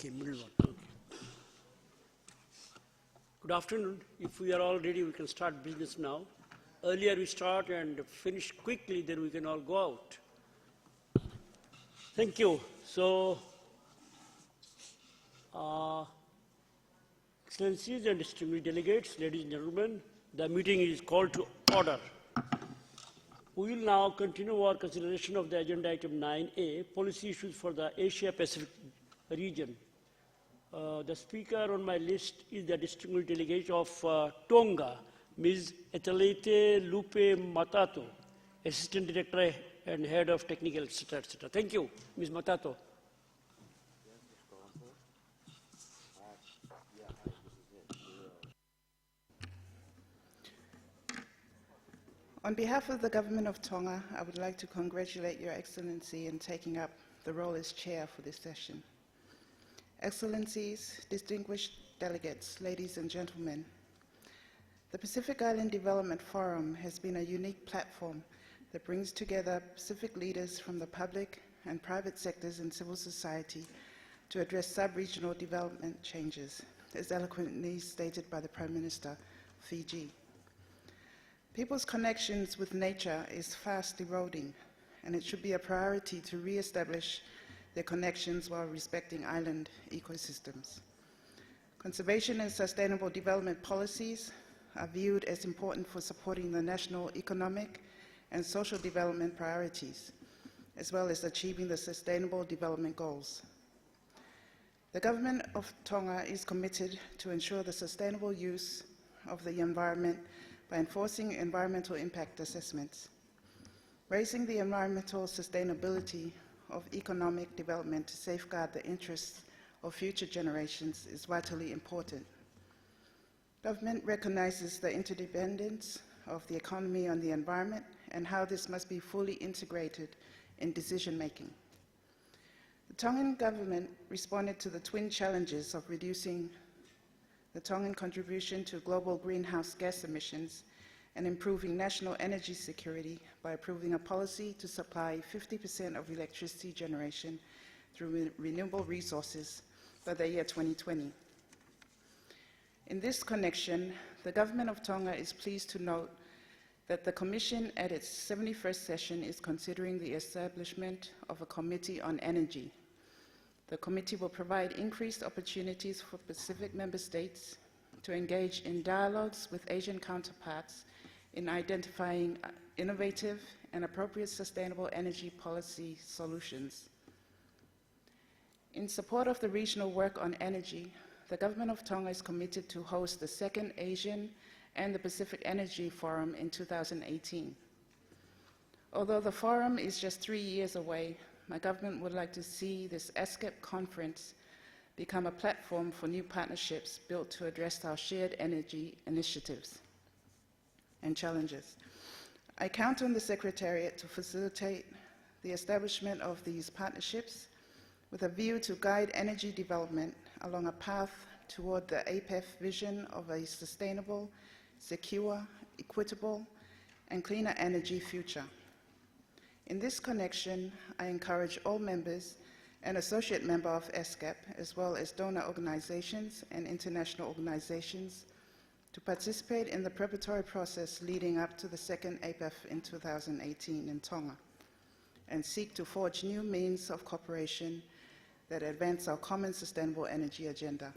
Okay, middle one. Okay. Good afternoon. If we are all ready, we can start business now. Earlier we start and finish quickly, then we can all go out. Thank you. So, Excellencies and distinguished delegates, ladies and gentlemen, the meeting is called to order. We will now continue our consideration of the agenda item 9A, policy issues for the Asia-Pacific region. The speaker on my list is the distinguished delegate of Tonga, Ms. Etelete Lupe Matato, Assistant Director and Head of Technical, etc., etc. Thank you, Ms. Matato. On behalf of the Government of Tonga, I would like to congratulate Your Excellency in taking up the role as chair for this session. Excellencies, distinguished delegates, ladies and gentlemen, the Pacific Island Development Forum has been a unique platform that brings together Pacific leaders from the public and private sectors and civil society to address sub-regional development changes, as eloquently stated by the Prime Minister of Fiji. People's connections with nature is fast eroding, and it should be a priority to re-establish their connections while respecting island ecosystems. Conservation and sustainable development policies are viewed as important for supporting the national economic and social development priorities, as well as achieving the Sustainable Development Goals. The Government of Tonga is committed to ensure the sustainable use of the environment by enforcing environmental impact assessments. Raising the environmental sustainability of economic development to safeguard the interests of future generations is vitally important. Government recognizes the interdependence of the economy on the environment and how this must be fully integrated in decision-making. The Tongan government responded to the twin challenges of reducing the Tongan contribution to global greenhouse gas emissions and improving national energy security by approving a policy to supply 50% of electricity generation through renewable resources by the year 2020. In this connection, the Government of Tonga is pleased to note that the Commission at its 71st session is considering the establishment of a Committee on Energy. The committee will provide increased opportunities for Pacific member states to engage in dialogues with Asian counterparts in identifying innovative and appropriate sustainable energy policy solutions. In support of the regional work on energy, the Government of Tonga is committed to host the second Asian and the Pacific Energy Forum in 2018. Although the forum is just 3 years away, my government would like to see this ESCAP conference become a platform for new partnerships built to address our shared energy initiatives and challenges. I count on the Secretariat to facilitate the establishment of these partnerships with a view to guide energy development along a path toward the APEF vision of a sustainable, secure, equitable, and cleaner energy future. In this connection, I encourage all members and associate member of ESCAP, as well as donor organizations and international organizations, to participate in the preparatory process leading up to the second APEF in 2018 in Tonga, and seek to forge new means of cooperation that advance our common sustainable energy agenda.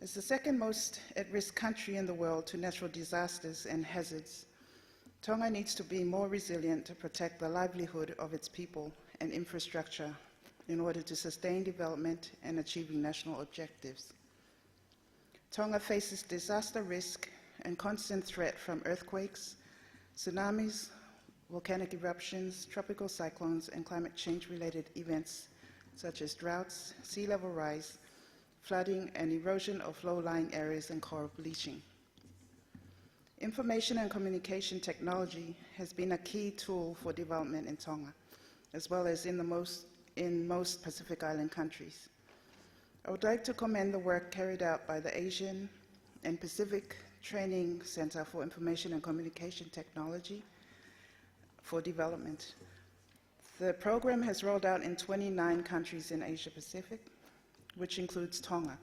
As the second most at-risk country in the world to natural disasters and hazards, Tonga needs to be more resilient to protect the livelihood of its people and infrastructure in order to sustain development and achieving national objectives. Tonga faces disaster risk and constant threat from earthquakes, tsunamis, volcanic eruptions, tropical cyclones, and climate change-related events such as droughts, sea level rise, flooding, and erosion of low-lying areas and coral bleaching. Information and communication technology has been a key tool for development in Tonga, as well as in most Pacific Island countries. I would like to commend the work carried out by the Asian and Pacific Training Center for Information and Communication Technology for Development. The program has rolled out in 29 countries in Asia Pacific which includes Tonga.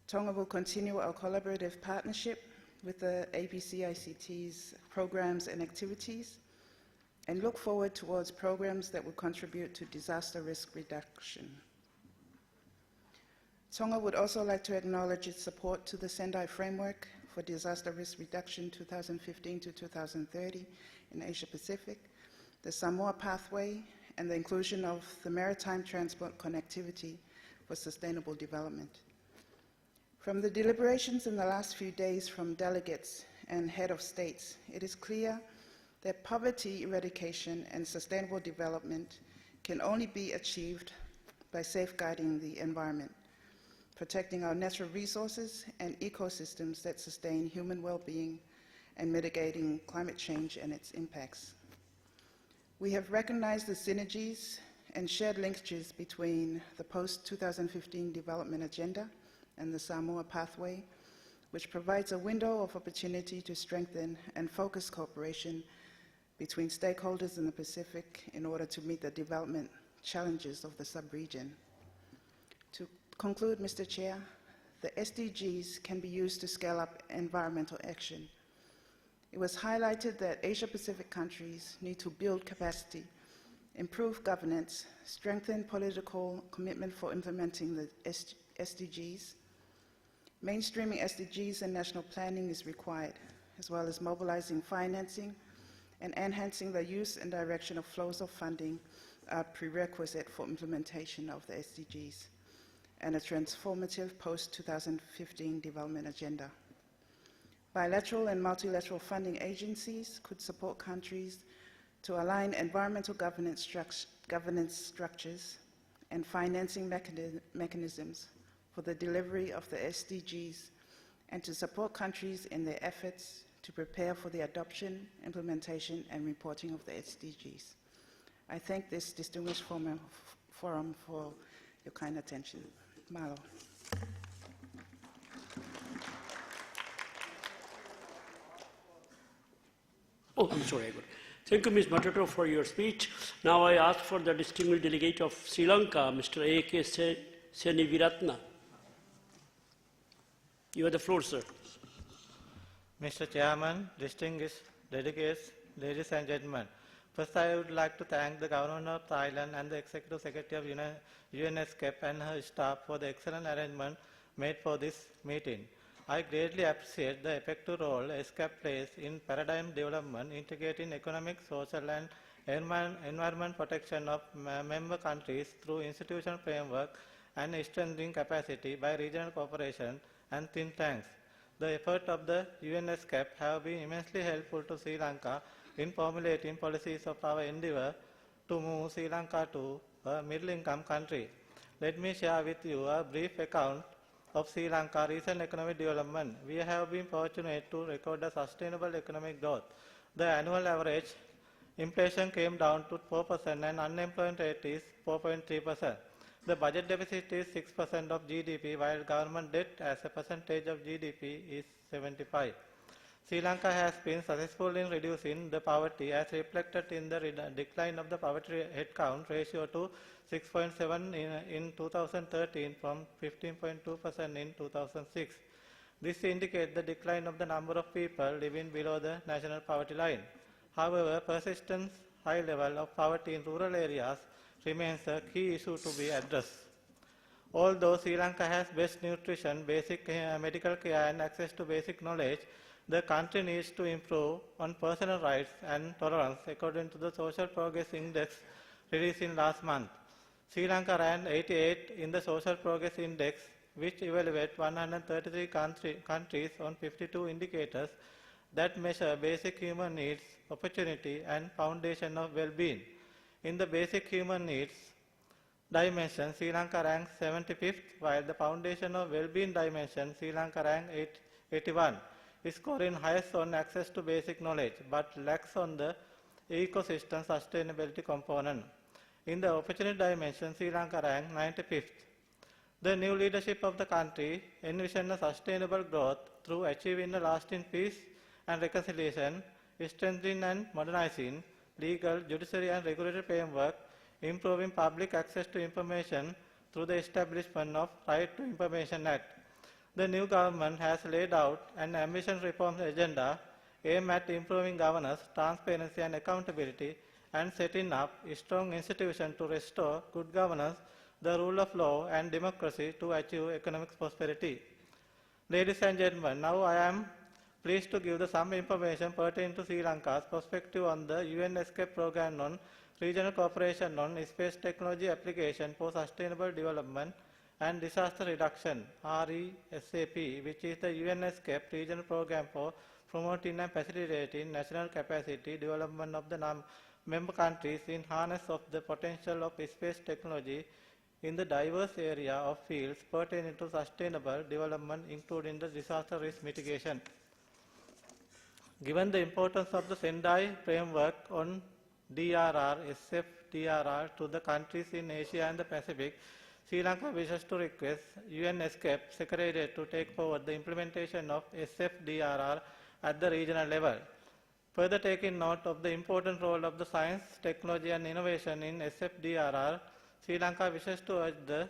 Tonga will continue our collaborative partnership with the APCICT's programs and activities and look forward towards programs that will contribute to disaster risk reduction. Tonga would also like to acknowledge its support to the Sendai Framework for Disaster Risk Reduction 2015 to 2030 in Asia Pacific, the Samoa Pathway, and the inclusion of the maritime transport connectivity for sustainable development. From the deliberations in the last few days from delegates and head of states, it is clear that poverty eradication and sustainable development can only be achieved by safeguarding the environment, protecting our natural resources and ecosystems that sustain human well-being, and mitigating climate change and its impacts. We have recognized the synergies and shared linkages between the post-2015 development agenda and the Samoa Pathway, which provides a window of opportunity to strengthen and focus cooperation between stakeholders in the Pacific in order to meet the development challenges of the sub-region. To conclude, Mr. Chair, the SDGs can be used to scale up environmental action. It was highlighted that Asia-Pacific countries need to build capacity, improve governance, strengthen political commitment for implementing the SDGs. Mainstreaming SDGs in national planning is required, as well as mobilizing financing and enhancing the use and direction of flows of funding are prerequisite for implementation of the SDGs and a transformative post-2015 development agenda. Bilateral and multilateral funding agencies could support countries to align environmental governance structures and financing mechanisms for the delivery of the SDGs and to support countries in their efforts to prepare for the adoption, implementation, and reporting of the SDGs. I thank this distinguished forum for your kind attention. Malo. Oh, I'm sorry. Thank you, Ms. Matato, for your speech. Now I ask for the distinguished delegate of Sri Lanka, Mr. A.K. Seniviratna. You have the floor, sir. Mr. Chairman, distinguished delegates, ladies and gentlemen. First, I would like to thank the Government of Thailand and the Executive Secretary of ESCAP and her staff for the excellent arrangement made for this meeting. I greatly appreciate the effective role ESCAP plays in paradigm development, integrating economic, social, and environment protection of member countries through institutional framework and strengthening capacity by regional cooperation and think tanks. The effort of the ESCAP have been immensely helpful to Sri Lanka in formulating policies of our endeavor to move Sri Lanka to a middle-income country. Let me share with you a brief account of Sri Lanka's recent economic development. We have been fortunate to record a sustainable economic growth. The annual average inflation came down to 4% and unemployment rate is 4.3%. The budget deficit is 6% of GDP, while government debt as a percentage of GDP is 75%. Sri Lanka has been successful in reducing the poverty as reflected in the decline of the poverty headcount ratio to 6.7 in 2013 from 15.2% in 2006. This indicates the decline of the number of people living below the national poverty line. However, persistent high level of poverty in rural areas remains a key issue to be addressed. Although Sri Lanka has best nutrition, basic medical care and access to basic knowledge, the country needs to improve on personal rights and tolerance according to the Social Progress Index released in last month. Sri Lanka ranked 88 in the Social Progress Index, which evaluates 133 countries on 52 indicators that measure basic human needs, opportunity, and foundation of well-being. In the basic human needs dimension, Sri Lanka ranks 75th, while the foundation of well-being dimension, Sri Lanka ranks 81, scoring highest on access to basic knowledge, but lacks on the ecosystem sustainability component. In the opportunity dimension, Sri Lanka ranked 95th. The new leadership of the country envisions a sustainable growth through achieving a lasting peace and reconciliation, strengthening and modernizing legal, judiciary and regulatory framework, improving public access to information, through the establishment of Right to Information Act. The new government has laid out an ambitious reform agenda aimed at improving governance, transparency and accountability and setting up a strong institution to restore good governance, the rule of law and democracy to achieve economic prosperity. Ladies and gentlemen, now I am pleased to give some information pertaining to Sri Lanka's perspective on the UN ESCAP program on regional cooperation on space technology application for sustainable development and disaster reduction, RESAP, which is the UN ESCAP regional program for promoting and facilitating national capacity development of the member countries in harness of the potential of space technology in the diverse area of fields pertaining to sustainable development, including the disaster risk mitigation. Given the importance of the Sendai framework on DRR, SFDRR to the countries in Asia and the Pacific, Sri Lanka wishes to request UN ESCAP Secretariat to take forward the implementation of SFDRR at the regional level. Further taking note of the important role of the science, technology and innovation in SFDRR, Sri Lanka wishes to urge the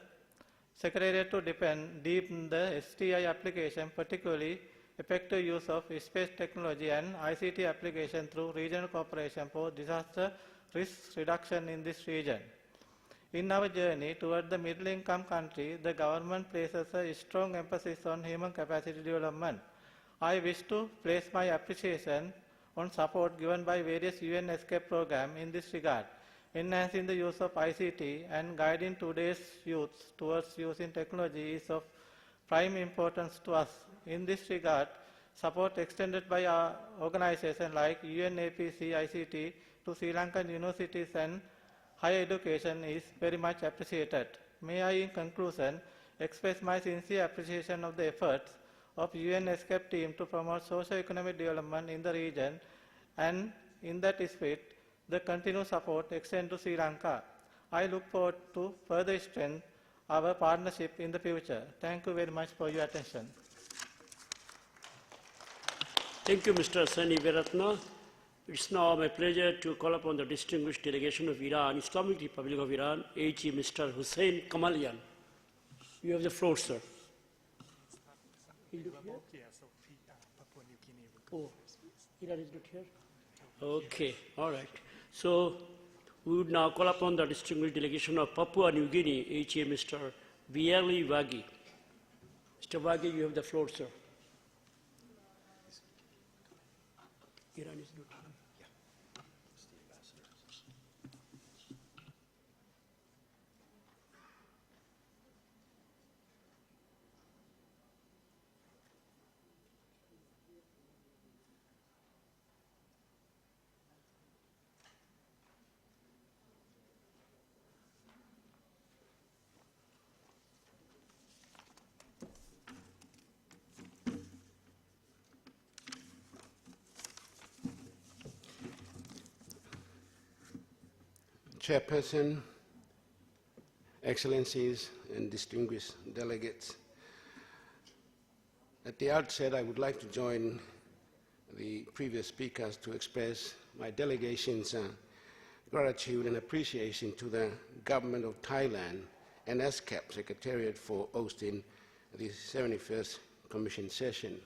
Secretariat to deepen the STI application, particularly effective use of space technology and ICT application through regional cooperation for disaster risk reduction in this region. In our journey toward the middle-income country, the government places a strong emphasis on human capacity development. I wish to place my appreciation on support given by various UN ESCAP programs in this regard. Enhancing the use of ICT and guiding today's youth towards using technology is of prime importance to us. In this regard, support extended by our organizations like UNAPC ICT to Sri Lankan universities and higher education is very much appreciated. May I, in conclusion, express my sincere appreciation of the efforts of UN ESCAP team to promote socio-economic development in the region, and in that spirit, the continued support extended to Sri Lanka. I look forward to further strengthen our partnership in the future. Thank you very much for your attention. Thank you, Mr. Sani Veratna. It's now my pleasure to call upon the distinguished delegation of Iran, Islamic Republic of Iran, AG Mr. Hussein Kamalian. You have the floor, sir. Oh, Iran is not here? Okay, all right. So we would now call upon the distinguished delegation of Papua New Guinea, AG Mr. Vieli Wagi. Mr. Wagi, you have the floor, sir. Iran is not here. Chairperson, Excellencies, and distinguished delegates. At the outset, I would like to join the previous speakers to express my delegation's gratitude and appreciation to the Government of Thailand and ESCAP Secretariat for hosting the 71st Commission session.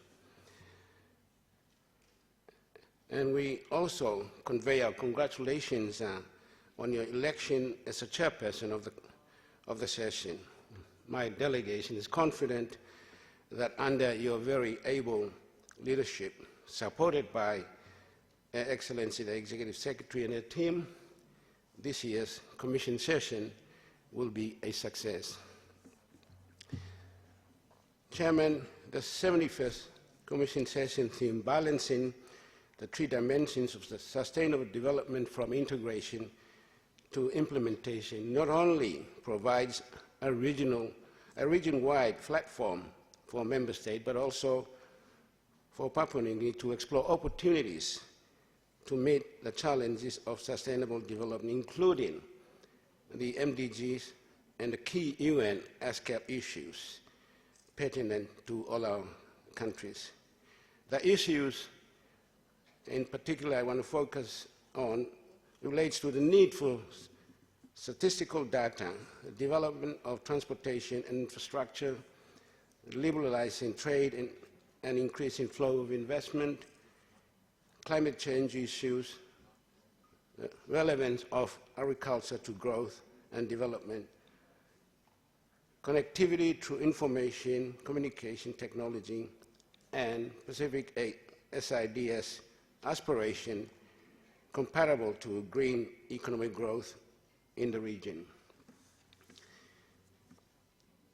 And we also convey our congratulations on your election as a chairperson of the session. My delegation is confident that under your very able leadership, supported by Her Excellency the Executive Secretary and her team, this year's Commission session will be a success. Chairman, the 71st Commission session theme, balancing the three dimensions of the sustainable development from integration to implementation, not only provides a region-wide platform for member states, but also for Papua New Guinea to explore opportunities to meet the challenges of sustainable development, including the MDGs and the key UN ESCAP issues pertinent to all our countries. The issues in particular I want to focus on relates to the need for statistical data, development of transportation and infrastructure, liberalizing trade and increasing flow of investment, climate change issues, the relevance of agriculture to growth and development, connectivity through information, communication technology, and Pacific SIDS aspiration comparable to green economic growth in the region.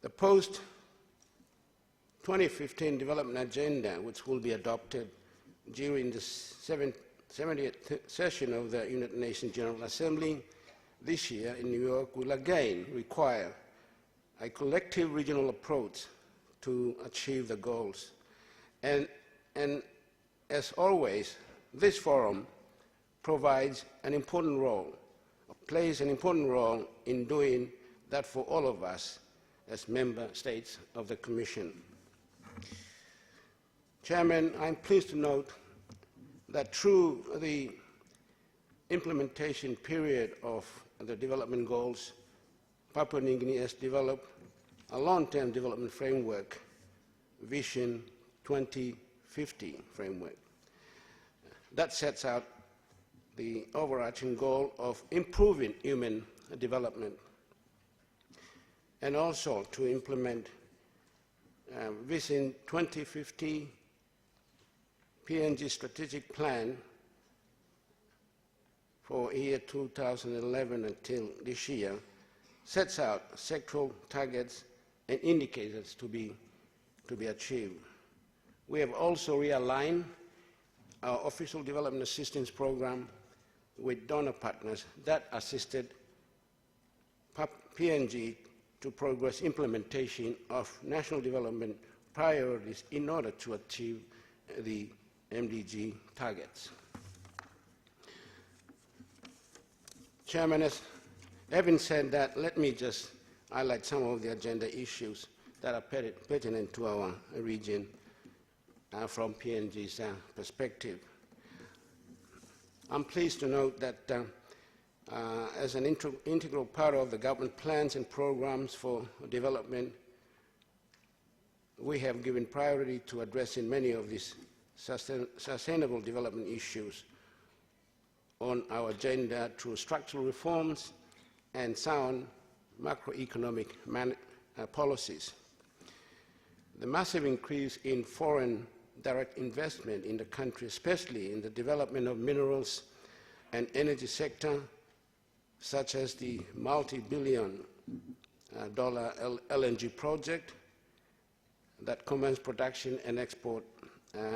The post-2015 development agenda, which will be adopted during the 70th session of the United Nations General Assembly this year in New York, will again require a collective regional approach to achieve the goals. And as always, this forum provides an important role, plays an important role in doing that for all of us as member states of the Commission. Chairman, I'm pleased to note that through the implementation period of the development goals, Papua New Guinea has developed a long-term development framework, Vision 2050 framework, that sets out the overarching goal of improving human development and also to implement Vision 2050 PNG strategic plan for year 2011 until this year sets out sectoral targets and indicators to be achieved. We have also realigned our official development assistance program with donor partners that assisted PNG to progress implementation of national development priorities in order to achieve the MDG targets. Chairman, having said that, let me just highlight some of the agenda issues that are pertinent to our region from PNG's perspective. I'm pleased to note that as an integral part of the government plans and programs for development, we have given priority to addressing many of these sustainable development issues on our agenda through structural reforms and sound macroeconomic policies. The massive increase in foreign direct investment in the country, especially in the development of minerals and energy sector, such as the multi-billion-dollar LNG project that commenced production and export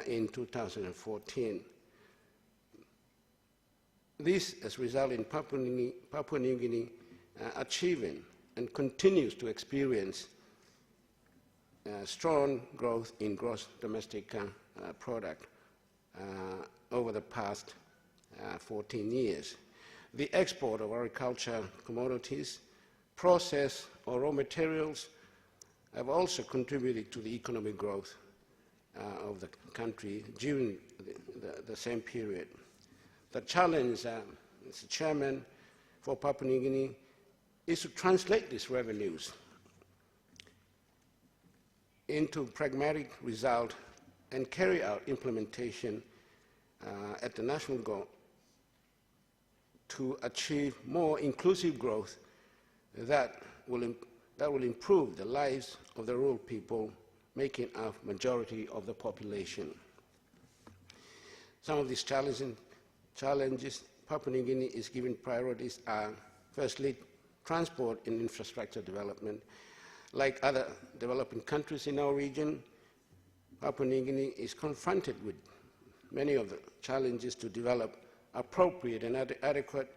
in 2014. This has resulted in Papua New Guinea achieving and continues to experience strong growth in gross domestic product over the past 14 years. The export of agriculture commodities, processed or raw materials have also contributed to the economic growth of the country during the same period. The challenge, Mr. Chairman, for Papua New Guinea is to translate these revenues into pragmatic result and carry out implementation at the national goal to achieve more inclusive growth that will improve the lives of the rural people, making up majority of the population. Some of these challenges Papua New Guinea is giving priorities are, firstly, transport and infrastructure development. Like other developing countries in our region, Papua New Guinea is confronted with many of the challenges to develop appropriate and adequate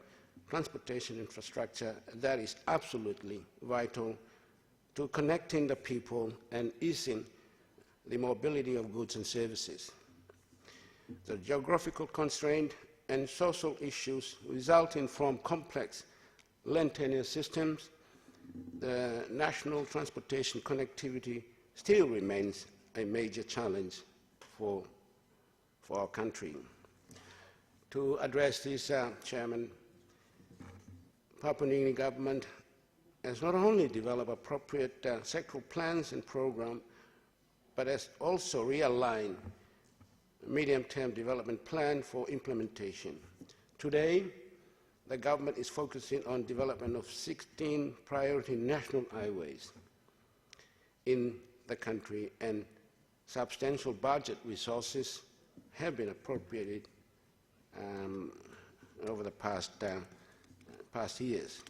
transportation infrastructure that is absolutely vital to connecting the people and easing the mobility of goods and services. The geographical constraint and social issues resulting from complex land tenure systems, the national transportation connectivity still remains a major challenge for our country. To address this, Chairman, Papua New Guinea government has not only developed appropriate sectoral plans and programs, but has also realigned a medium-term development plan for implementation. Today, the government is focusing on development of 16 priority national highways in the country, and substantial budget resources have been appropriated over the past years.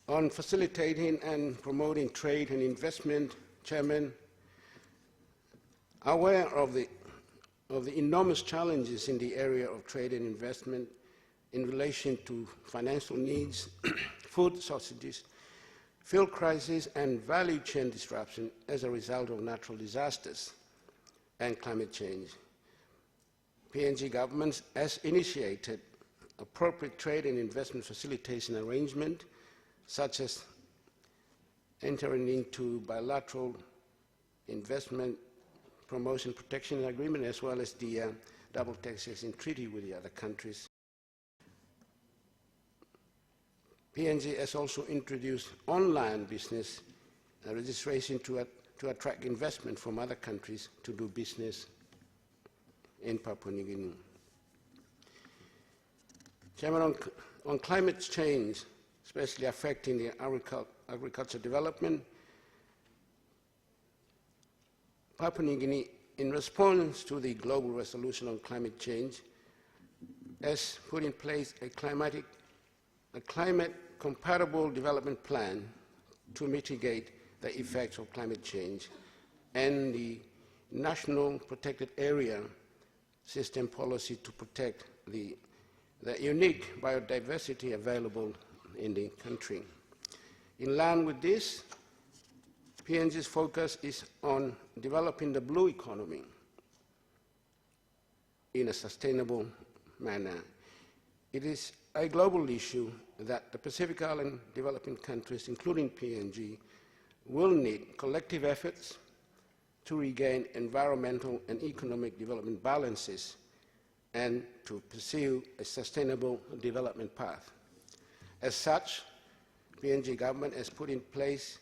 On facilitating and promoting trade and investment, Chairman, aware of the enormous challenges in the area of trade and investment in relation to financial needs, food shortages, fuel crisis, and value chain disruption as a result of natural disasters and climate change, PNG government has initiated appropriate trade and investment facilitation arrangement, such as entering into bilateral investment promotion protection agreement, as well as the double taxation treaty with the other countries. PNG has also introduced online business registration to attract investment from other countries to do business in Papua New Guinea. Chairman, on climate change, especially affecting the agriculture development, Papua New Guinea, in response to the global resolution on climate change, has put in place a climate-compatible development plan to mitigate the effects of climate change, and the National Protected Area System policy to protect the unique biodiversity available in the country. In line with this, PNG's focus is on developing the blue economy in a sustainable manner. It is a global issue that the Pacific Island developing countries, including PNG, will need collective efforts to regain environmental and economic development balances and to pursue a sustainable development path. As such, PNG government has put in place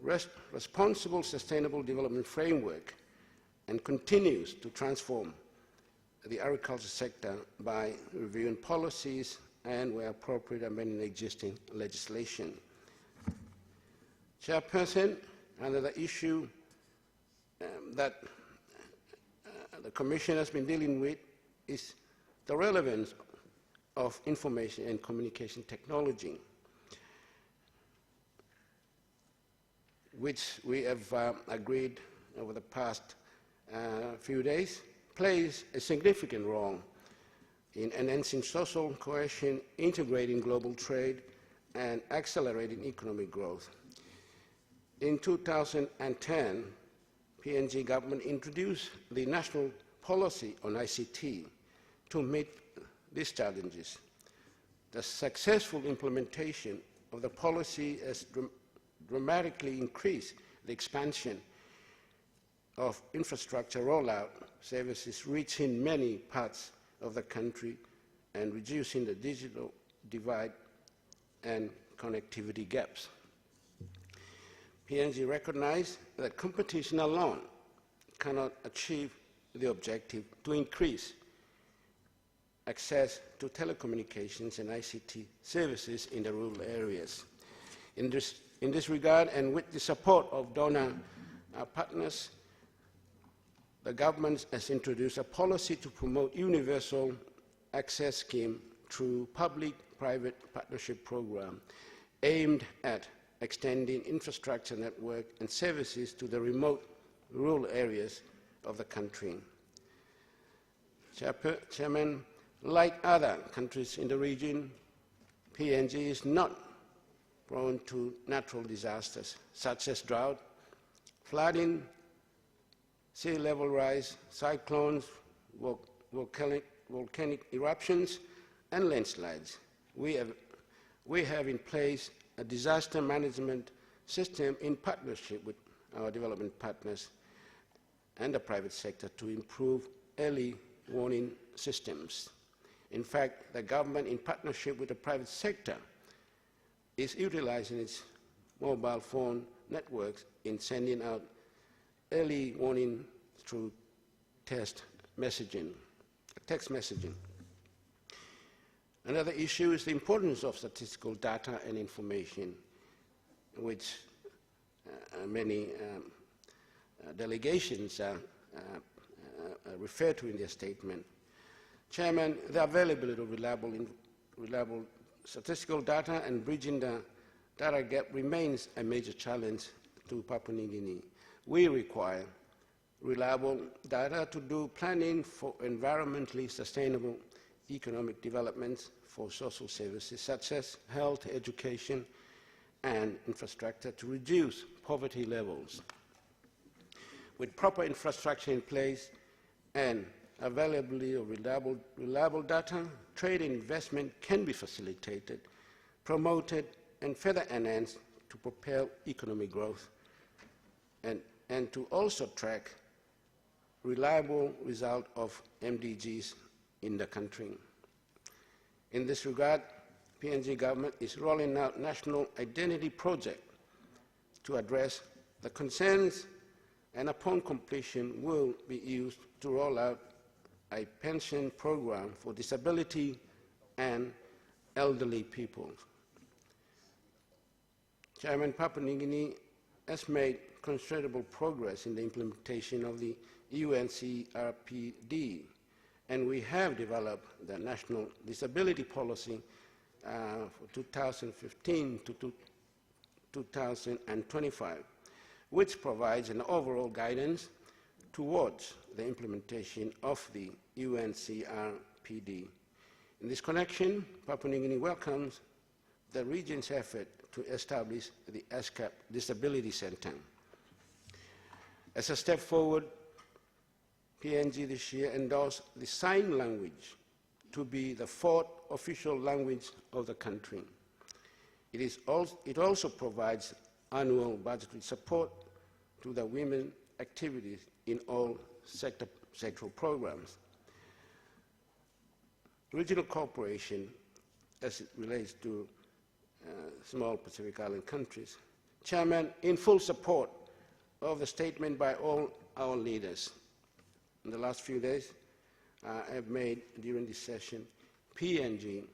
responsible sustainable development framework and continues to transform the agriculture sector by reviewing policies and, where appropriate, amending existing legislation. Chairperson, another issue that the Commission has been dealing with is the relevance of information and communication technology, which we have agreed over the past few days, plays a significant role in enhancing social cohesion, integrating global trade, and accelerating economic growth. In 2010, PNG government introduced the national policy on ICT to meet these challenges. The successful implementation of the policy has dramatically increased the expansion of infrastructure rollout services, reaching many parts of the country and reducing the digital divide and connectivity gaps. PNG recognized that competition alone cannot achieve the objective to increase access to telecommunications and ICT services in the rural areas. In this regard, and with the support of donor partners, the government has introduced a policy to promote universal access scheme through public-private partnership program aimed at extending infrastructure network and services to the remote rural areas of the country. Chairman, like other countries in the region, PNG is not prone to natural disasters such as drought, flooding, sea level rise, cyclones, volcanic eruptions, and landslides. We have in place a disaster management system in partnership with our development partners and the private sector to improve early warning systems. In fact, the government, in partnership with the private sector, is utilizing its mobile phone networks in sending out early warning through text messaging. Another issue is the importance of statistical data and information, which many delegations refer to in their statement. Chairman, the availability of reliable statistical data and bridging the data gap remains a major challenge to Papua New Guinea. We require reliable data to do planning for environmentally sustainable economic developments for social services such as health, education, and infrastructure to reduce poverty levels. With proper infrastructure in place and availability of reliable data, trade and investment can be facilitated, promoted, and further enhanced to propel economic growth and to also track reliable result of MDGs in the country. In this regard, PNG government is rolling out national identity project to address the concerns, and upon completion will be used to roll out a pension program for disability and elderly people. Chairman, Papua New Guinea has made considerable progress in the implementation of the UNCRPD, and we have developed the National Disability Policy for 2015 to 2025, which provides an overall guidance towards the implementation of the UNCRPD. In this connection, Papua New Guinea welcomes the region's effort to establish the ESCAP Disability Center. As a step forward, PNG this year endorsed the sign language to be the fourth official language of the country. It also provides annual budgetary support to the women activities in all sectoral programs. Regional cooperation, as it relates to small Pacific Island countries. Chairman, in full support of the statement by all our leaders in the last few days I have made during this session, PNG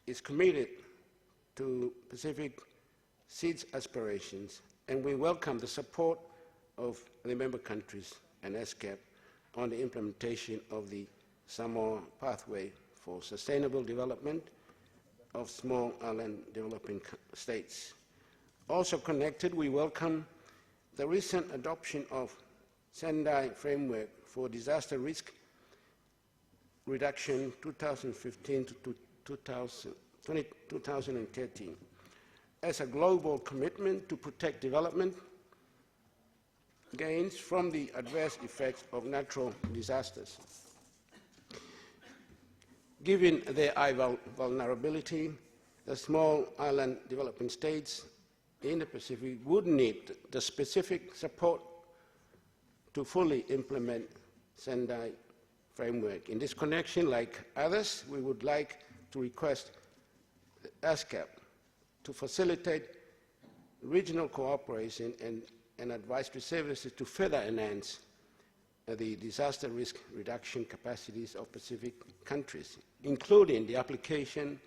is committed to Pacific Seeds aspirations, and we welcome the support of the member countries and ESCAP on the implementation of the Samoa Pathway for Sustainable Development of Small Island Developing States. Also connected, we welcome the recent adoption of Sendai Framework for Disaster Risk Reduction 2015 to 2013 as a global commitment to protect development gains from the adverse effects of natural disasters. Given their high vulnerability, the small island developing states in the Pacific would need the specific support to fully implement Sendai Framework. In this connection, like others, we would like to request ESCAP to facilitate regional cooperation and advisory services to further enhance the disaster risk reduction capacities of Pacific countries, including the application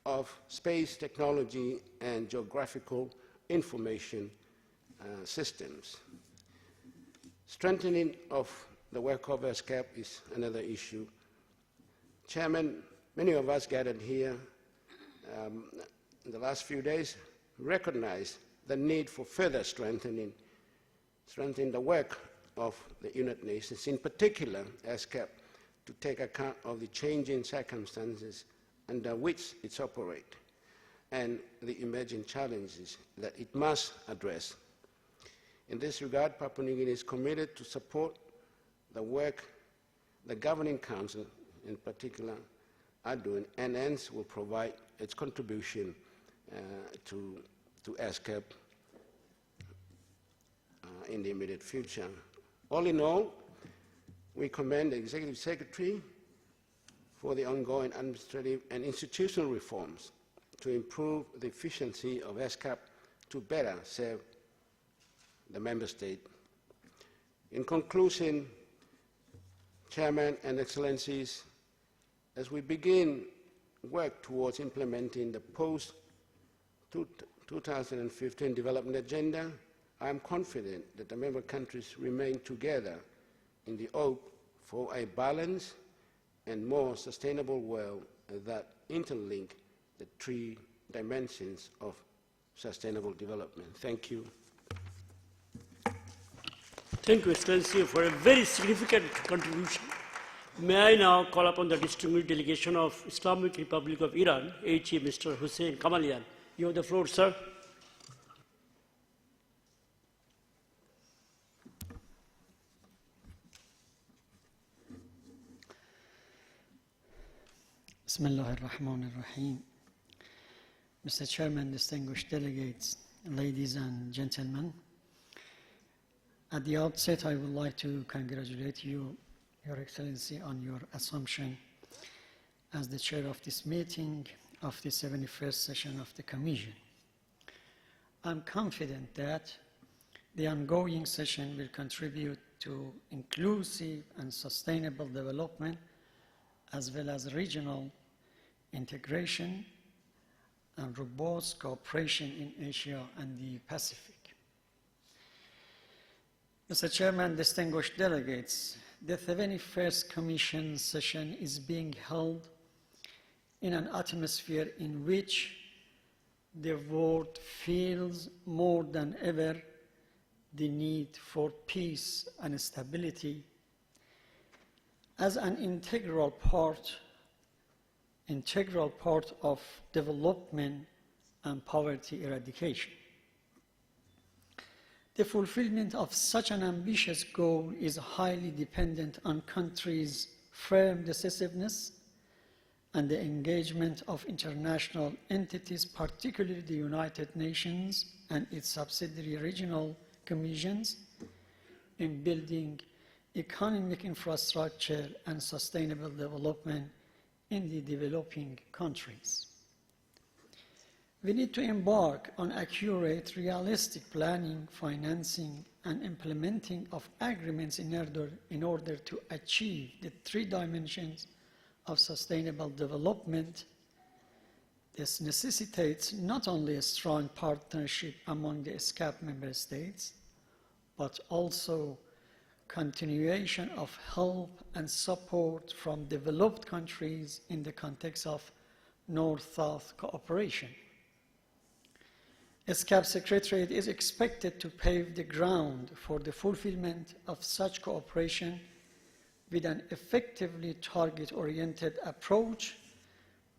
of space technology and geographical information systems. Strengthening of the work of ESCAP is another issue. Chairman, many of us gathered here in the last few days recognize the need for further strengthening the work of the United Nations, in particular ESCAP, to take account of the changing circumstances under which it operates and the emerging challenges that it must address. In this regard, Papua New Guinea is committed to support the work the Governing Council, in particular, are doing, and hence will provide its contribution to ESCAP in the immediate future. All in all, we commend the Executive Secretary for the ongoing administrative and institutional reforms to improve the efficiency of ESCAP to better serve the Member State. In conclusion, Chairman and Excellencies, as we begin work towards implementing the post-2015 development agenda, I am confident that the member countries remain together in the hope for a balanced and more sustainable world that interlink the three dimensions of sustainable development. Thank you. Thank you, Excellency, for a very significant contribution. May I now call upon the distinguished delegation of Islamic Republic of Iran, HE Mr. Hussein Kamalian. You have the floor, sir. Bismillah ar-Rahman ar-Rahim. Mr. Chairman, distinguished delegates, ladies and gentlemen, at the outset, I would like to congratulate you, Your Excellency, on your assumption as the chair of this meeting of the 71st session of the Commission. I'm confident that the ongoing session will contribute to inclusive and sustainable development as well as regional integration and robust cooperation in Asia and the Pacific. Mr. Chairman, distinguished delegates, the 71st Commission session is being held in an atmosphere in which the world feels more than ever the need for peace and stability as an integral part of development and poverty eradication. The fulfillment of such an ambitious goal is highly dependent on countries' firm decisiveness and the engagement of international entities, particularly the United Nations and its subsidiary regional commissions, in building economic infrastructure and sustainable development in the developing countries. We need to embark on accurate, realistic planning, financing, and implementing of agreements in order to achieve the three dimensions of sustainable development. This necessitates not only a strong partnership among the ESCAP member states, but also continuation of help and support from developed countries in the context of North-South cooperation. ESCAP Secretariat is expected to pave the ground for the fulfillment of such cooperation with an effectively target-oriented approach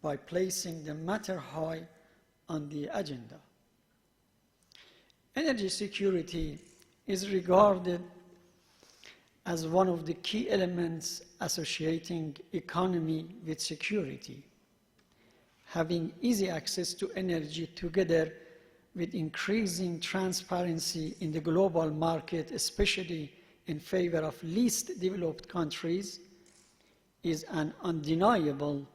by placing the matter high on the agenda. Energy security is regarded as one of the key elements associating economy with security. Having easy access to energy together with increasing transparency in the global market, especially in favor of least developed countries, is an undeniable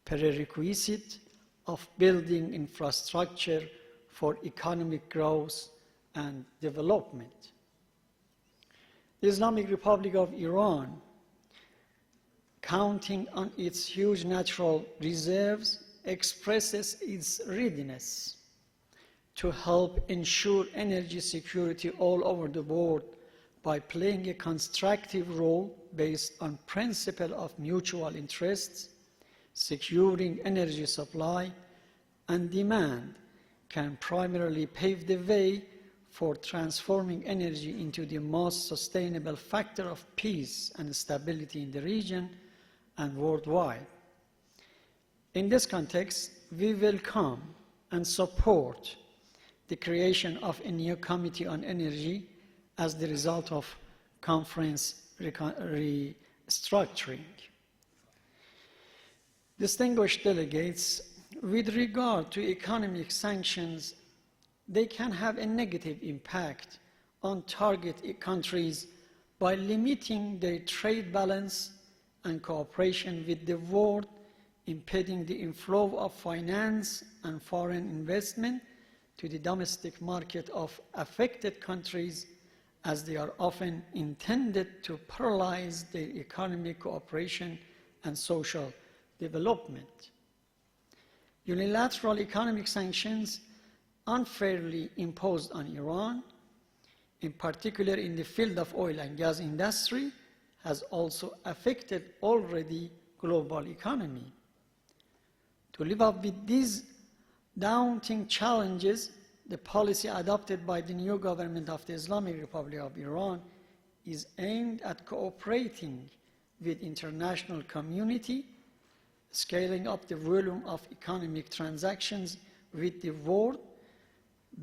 prerequisite of building infrastructure for economic growth and development. The Islamic Republic of Iran, counting on its huge natural reserves, expresses its readiness to help ensure energy security all over the world by playing a constructive role based on principle of mutual interests. Securing energy supply and demand can primarily pave the way for transforming energy into the most sustainable factor of peace and stability in the region and worldwide. In this context, we welcome and support the creation of a new Committee on Energy as the result of conference restructuring. Distinguished delegates, with regard to economic sanctions, they can have a negative impact on target countries by limiting their trade balance and cooperation with the world impeding the inflow of finance and foreign investment to the domestic market of affected countries, as they are often intended to paralyze their economic cooperation and social development. Unilateral economic sanctions unfairly imposed on Iran, in particular in the field of oil and gas industry, has also affected already global economy. To live up with these daunting challenges, the policy adopted by the new government of the Islamic Republic of Iran is aimed at cooperating with international community, scaling up the volume of economic transactions with the world,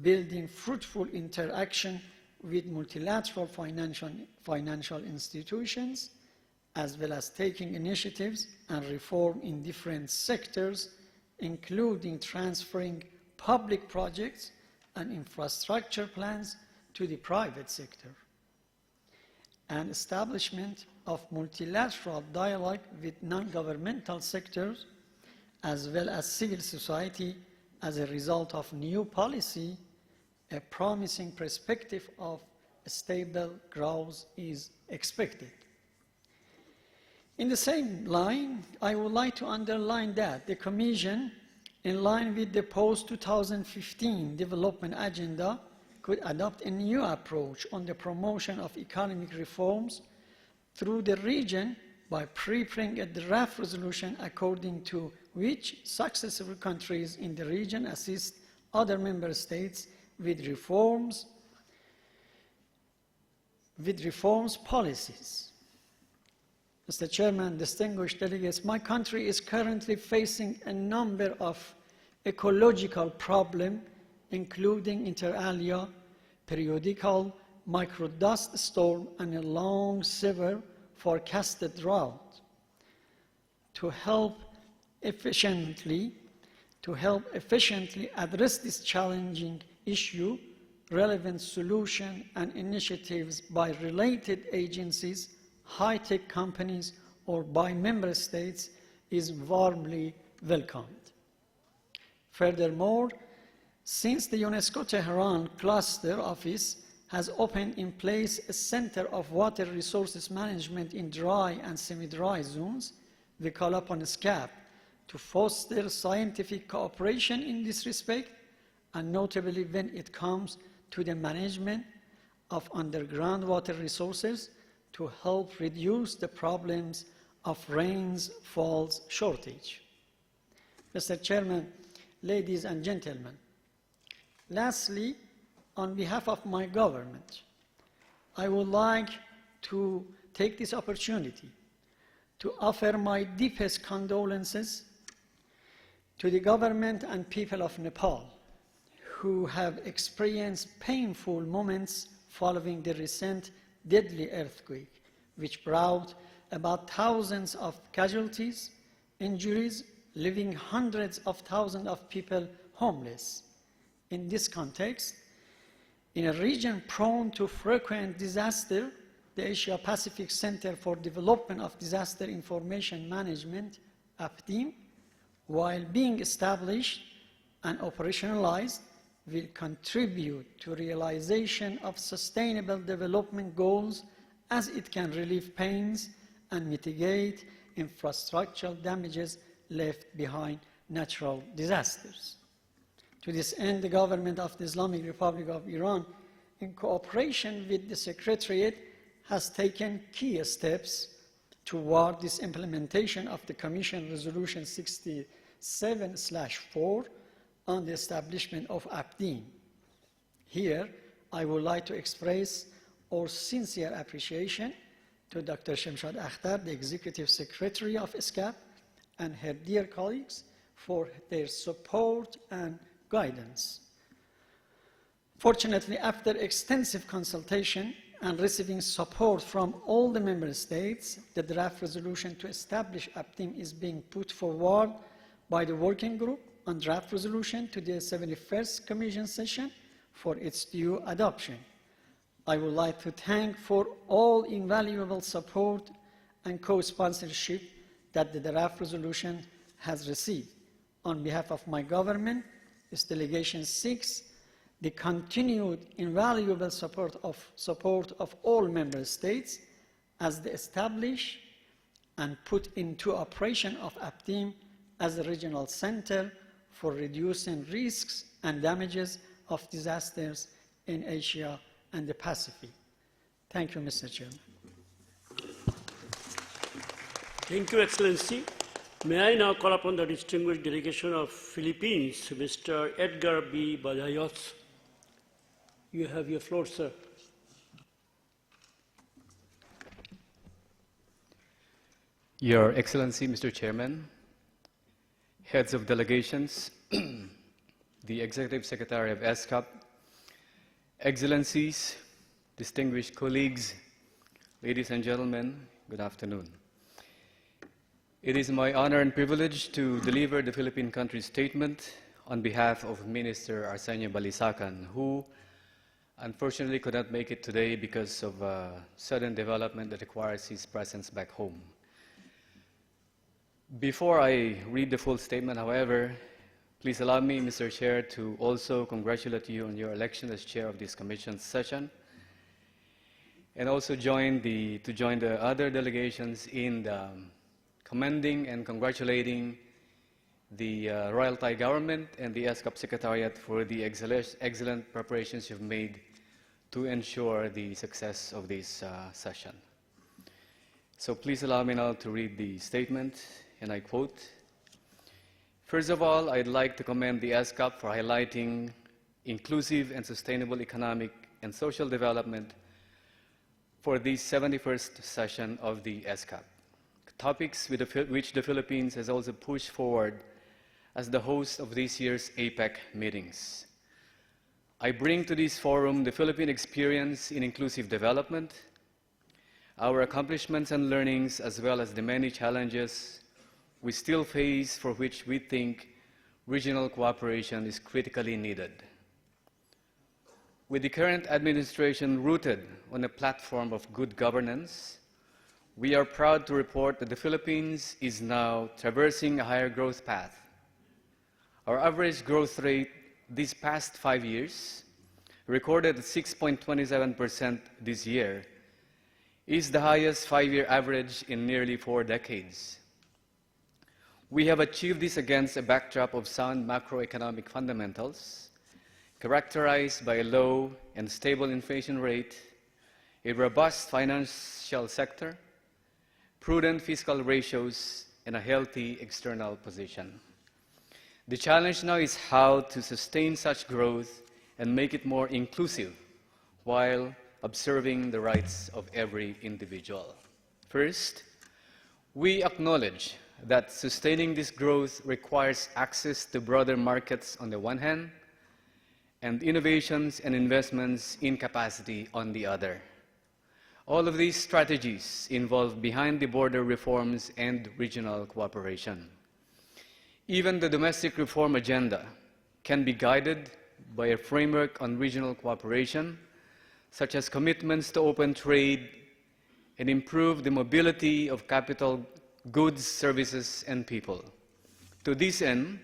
building fruitful interaction with multilateral financial institutions, as well as taking initiatives and reform in different sectors, including transferring public projects and infrastructure plans to the private sector, and establishment of multilateral dialogue with non-governmental sectors, as well as civil society. As a result of new policy, a promising perspective of stable growth is expected. In the same line, I would like to underline that the Commission, in line with the post-2015 development agenda, could adopt a new approach on the promotion of economic reforms through the region by preparing a draft resolution according to which successive countries in the region assist other member states with reforms policies. Mr. Chairman, distinguished delegates, my country is currently facing a number of ecological problems, including inter alia, periodical microdust storm, and a long severe forecasted drought. To help efficiently address this challenging issue, relevant solutions and initiatives by related agencies, high-tech companies, or by member states is warmly welcomed. Furthermore, since the UNESCO Tehran Cluster Office has opened in place a Center of Water Resources Management in dry and semi-dry zones, we call upon ESCAP to foster scientific cooperation in this respect, and notably when it comes to the management of underground water resources to help reduce the problems of rainfall shortage. Mr. Chairman, ladies and gentlemen, lastly, on behalf of my government, I would like to take this opportunity to offer my deepest condolences to the government and people of Nepal, who have experienced painful moments following the recent deadly earthquake, which brought about thousands of casualties, injuries, leaving hundreds of thousands of people homeless. In this context, in a region prone to frequent disaster, the Asia-Pacific Center for Development of Disaster Information Management, APDIM, while being established and operationalized, will contribute to realization of sustainable development goals as it can relieve pains and mitigate infrastructural damages left behind natural disasters. To this end, the government of the Islamic Republic of Iran, in cooperation with the Secretariat, has taken key steps toward this implementation of the Commission Resolution 67/4 on the establishment of APDIM. Here, I would like to express our sincere appreciation to Dr. Shemshad Akhtar, the Executive Secretary of ESCAP, and her dear colleagues for their support and guidance. Fortunately, after extensive consultation and receiving support from all the member states, the draft resolution to establish APDIM is being put forward by the working group on draft resolution to the 71st Commission session for its due adoption. I would like to thank for all invaluable support and co-sponsorship that the draft resolution has received. On behalf of my government, this Delegation 6, the continued invaluable support of all member states as they establish and put into operation of APTIM as a regional center for reducing risks and damages of disasters in Asia and the Pacific. Thank you, Mr. Chairman. Thank you, Excellency. May I now call upon the distinguished delegation of Philippines, Mr. Edgar B. Badayots. You have your floor, sir. Your Excellency, Mr. Chairman, heads of delegations, the Executive Secretary of ESCAP, Excellencies, distinguished colleagues, ladies and gentlemen, good afternoon. It is my honor and privilege to deliver the Philippine country statement on behalf of Minister Arsenio Balisacan, who unfortunately could not make it today because of a sudden development that requires his presence back home. Before I read the full statement, however, please allow me, Mr. Chair, to also congratulate you on your election as chair of this commission's session, and also join the other delegations in commending and congratulating the Royal Thai government and the ESCAP Secretariat for the excellent preparations you've made to ensure the success of this session. So please allow me now to read the statement, and I quote, "First of all, I'd like to commend the ESCAP for highlighting inclusive and sustainable economic and social development for the 71st session of the ESCAP, topics which the Philippines has also pushed forward as the host of this year's APEC meetings. I bring to this forum the Philippine experience in inclusive development, our accomplishments and learnings, as well as the many challenges we still face for which we think regional cooperation is critically needed. With the current administration rooted on a platform of good governance, we are proud to report that the Philippines is now traversing a higher growth path. Our average growth rate these past 5 years, recorded at 6.27% this year, is the highest 5-year average in nearly 4 decades. We have achieved this against a backdrop of sound macroeconomic fundamentals, characterized by a low and stable inflation rate, a robust financial sector, prudent fiscal ratios, and a healthy external position. The challenge now is how to sustain such growth and make it more inclusive while observing the rights of every individual. First, we acknowledge that sustaining this growth requires access to broader markets on the one hand, and innovations and investments in capacity on the other. All of these strategies involve behind-the-border reforms and regional cooperation. Even the domestic reform agenda can be guided by a framework on regional cooperation, such as commitments to open trade and improve the mobility of capital, goods, services, and people. To this end,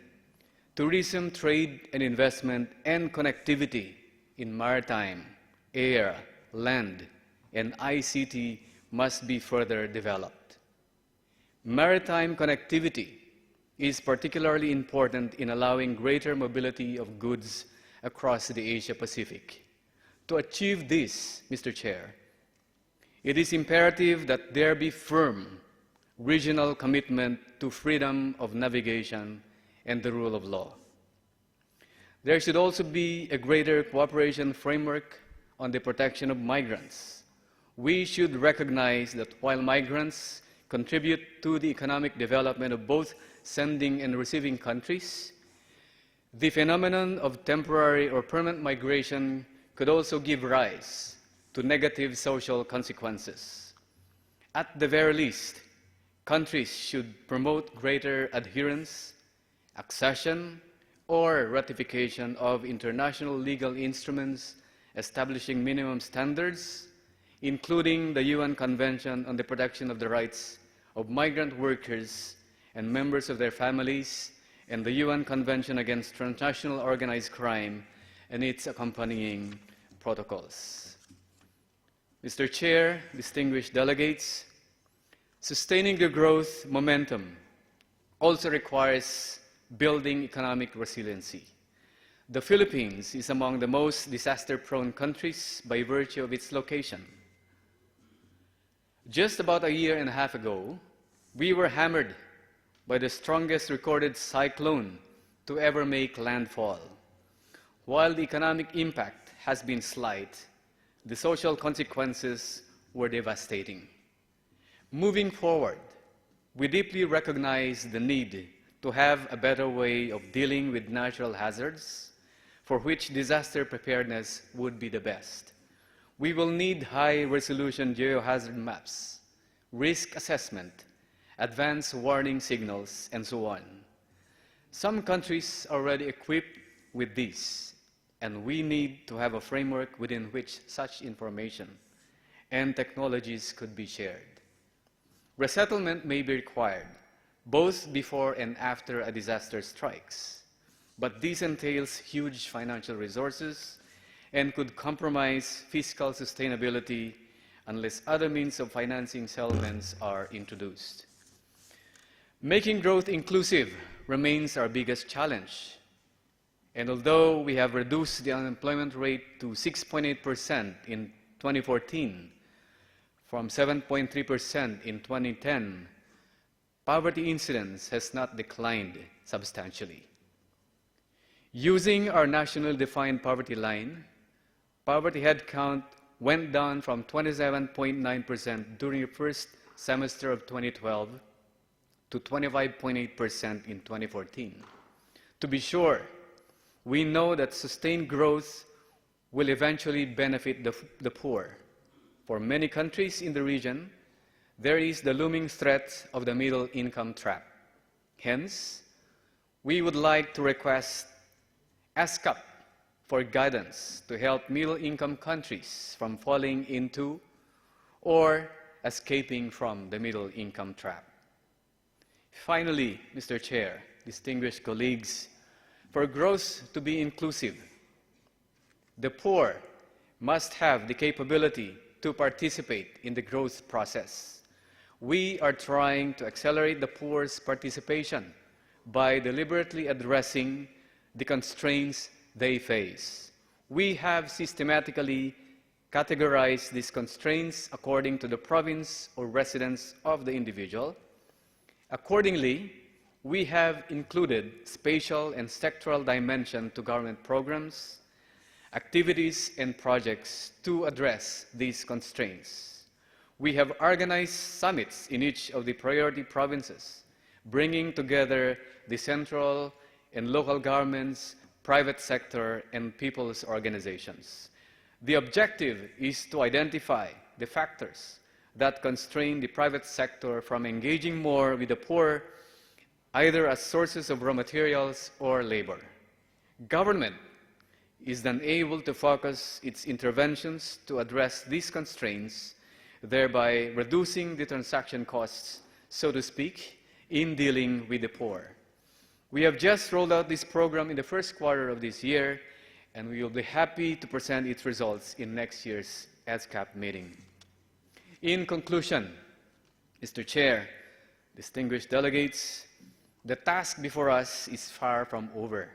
tourism, trade and investment, and connectivity in maritime, air, land, and ICT must be further developed. Maritime connectivity is particularly important in allowing greater mobility of goods across the Asia-Pacific. To achieve this, Mr. Chair, it is imperative that there be firm regional commitment to freedom of navigation and the rule of law. There should also be a greater cooperation framework on the protection of migrants. We should recognize that while migrants contribute to the economic development of both sending and receiving countries, the phenomenon of temporary or permanent migration could also give rise to negative social consequences. At the very least, countries should promote greater adherence, accession, or ratification of international legal instruments establishing minimum standards, including the UN Convention on the Protection of the Rights of Migrant Workers and members of their families, and the UN Convention Against Transnational Organized Crime and its accompanying protocols. Mr. Chair, distinguished delegates, sustaining the growth momentum also requires building economic resiliency. The Philippines is among the most disaster-prone countries by virtue of its location. Just about a year and a half ago, we were hammered by the strongest recorded cyclone to ever make landfall. While the economic impact has been slight, the social consequences were devastating. Moving forward, we deeply recognize the need to have a better way of dealing with natural hazards, for which disaster preparedness would be the best. We will need high-resolution geohazard maps, risk assessment, advanced warning signals, and so on. Some countries are already equipped with these, and we need to have a framework within which such information and technologies could be shared. Resettlement may be required, both before and after a disaster strikes, but this entails huge financial resources and could compromise fiscal sustainability unless other means of financing settlements are introduced. Making growth inclusive remains our biggest challenge. And although we have reduced the unemployment rate to 6.8% in 2014 from 7.3% in 2010, poverty incidence has not declined substantially. Using our nationally defined poverty line, poverty headcount went down from 27.9% during the first semester of 2012 to 25.8% in 2014. To be sure, we know that sustained growth will eventually benefit the poor. For many countries in the region, there is the looming threat of the middle income trap. Hence, we would like to request ESCAP for guidance to help middle-income countries from falling into or escaping from the middle-income trap. Finally, Mr. Chair, distinguished colleagues, for growth to be inclusive, the poor must have the capability to participate in the growth process. We are trying to accelerate the poor's participation by deliberately addressing the constraints they face. We have systematically categorized these constraints according to the province or residence of the individual. Accordingly, we have included spatial and sectoral dimension to government programs, activities, and projects to address these constraints. We have organized summits in each of the priority provinces, bringing together the central and local governments, private sector, and people's organizations. The objective is to identify the factors that constrain the private sector from engaging more with the poor, either as sources of raw materials or labor. Government is then able to focus its interventions to address these constraints, thereby reducing the transaction costs, so to speak, in dealing with the poor. We have just rolled out this program in the first quarter of this year, and we will be happy to present its results in next year's ESCAP meeting. In conclusion, Mr. Chair, distinguished delegates, the task before us is far from over.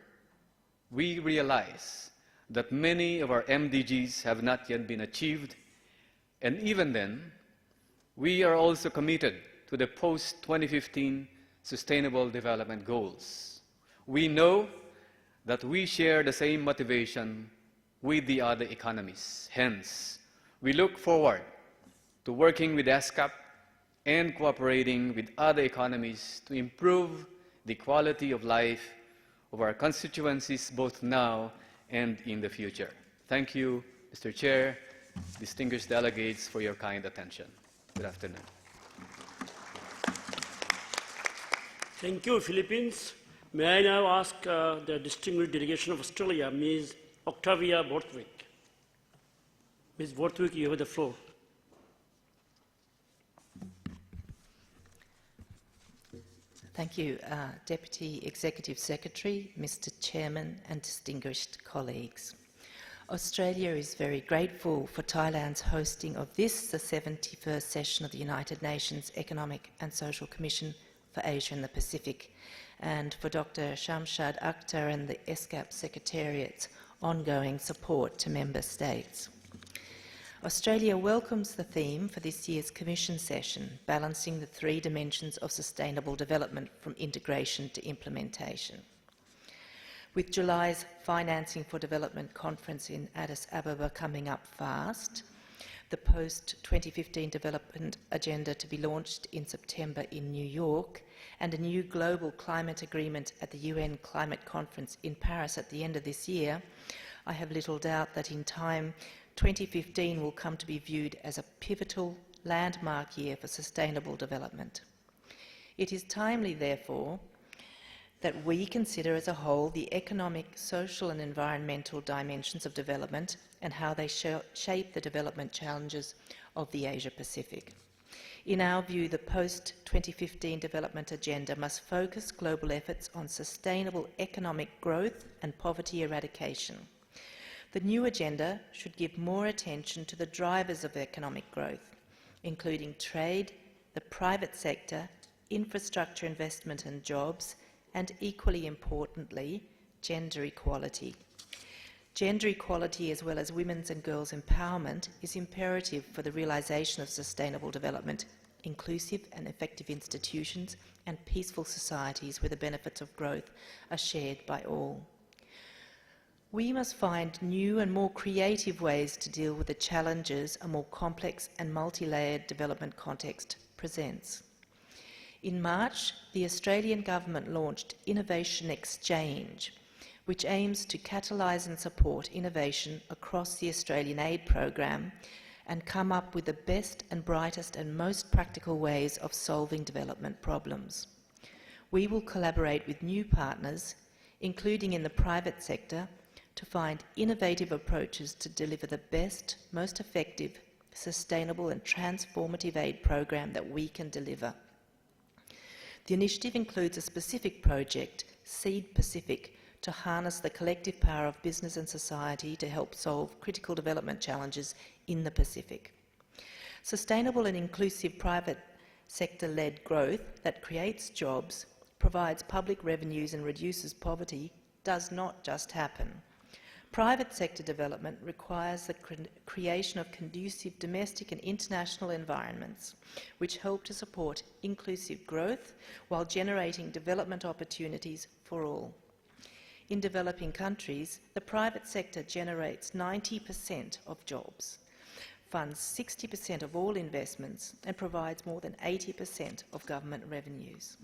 We realize that many of our MDGs have not yet been achieved, and even then, we are also committed to the post-2015 Sustainable Development Goals. We know that we share the same motivation with the other economies. Hence, we look forward to working with ESCAP and cooperating with other economies to improve the quality of life of our constituencies both now and in the future. Thank you, Mr. Chair, distinguished delegates, for your kind attention. Good afternoon. Thank you, Philippines. May I now ask the distinguished delegation of Australia, Ms. Octavia Borthwick. Ms. Borthwick, you have the floor. Thank you, Deputy Executive Secretary, Mr. Chairman and distinguished colleagues. Australia is very grateful for Thailand's hosting of this, the 71st session of the United Nations Economic and Social Commission for Asia and the Pacific, and for Dr. Shamshad Akhtar and the ESCAP Secretariat's ongoing support to Member States. Australia welcomes the theme for this year's Commission session, balancing the three dimensions of sustainable development from integration to implementation. With July's Financing for Development conference in Addis Ababa coming up fast, the post-2015 development agenda to be launched in September in New York, and a new global climate agreement at the UN Climate Conference in Paris at the end of this year, I have little doubt that in time 2015 will come to be viewed as a pivotal landmark year for sustainable development. It is timely, therefore, that we consider as a whole the economic, social and environmental dimensions of development and how they shape the development challenges of the Asia-Pacific. In our view, the post-2015 development agenda must focus global efforts on sustainable economic growth and poverty eradication. The new agenda should give more attention to the drivers of economic growth, including trade, the private sector, infrastructure investment and jobs, and equally importantly, gender equality. Gender equality, as well as women's and girls' empowerment, is imperative for the realisation of sustainable development, inclusive and effective institutions, and peaceful societies where the benefits of growth are shared by all. We must find new and more creative ways to deal with the challenges a more complex and multi-layered development context presents. In March, the Australian government launched Innovation Exchange, which aims to catalyse and support innovation across the Australian aid program and come up with the best and brightest and most practical ways of solving development problems. We will collaborate with new partners, including in the private sector, to find innovative approaches to deliver the best, most effective, sustainable and transformative aid program that we can deliver. The initiative includes a specific project, Seed Pacific, to harness the collective power of business and society to help solve critical development challenges in the Pacific. Sustainable and inclusive private sector-led growth that creates jobs, provides public revenues and reduces poverty does not just happen. Private sector development requires the creation of conducive domestic and international environments which help to support inclusive growth while generating development opportunities for all. In developing countries, the private sector generates 90% of jobs, funds 60% of all investments and provides more than 80% of government revenues.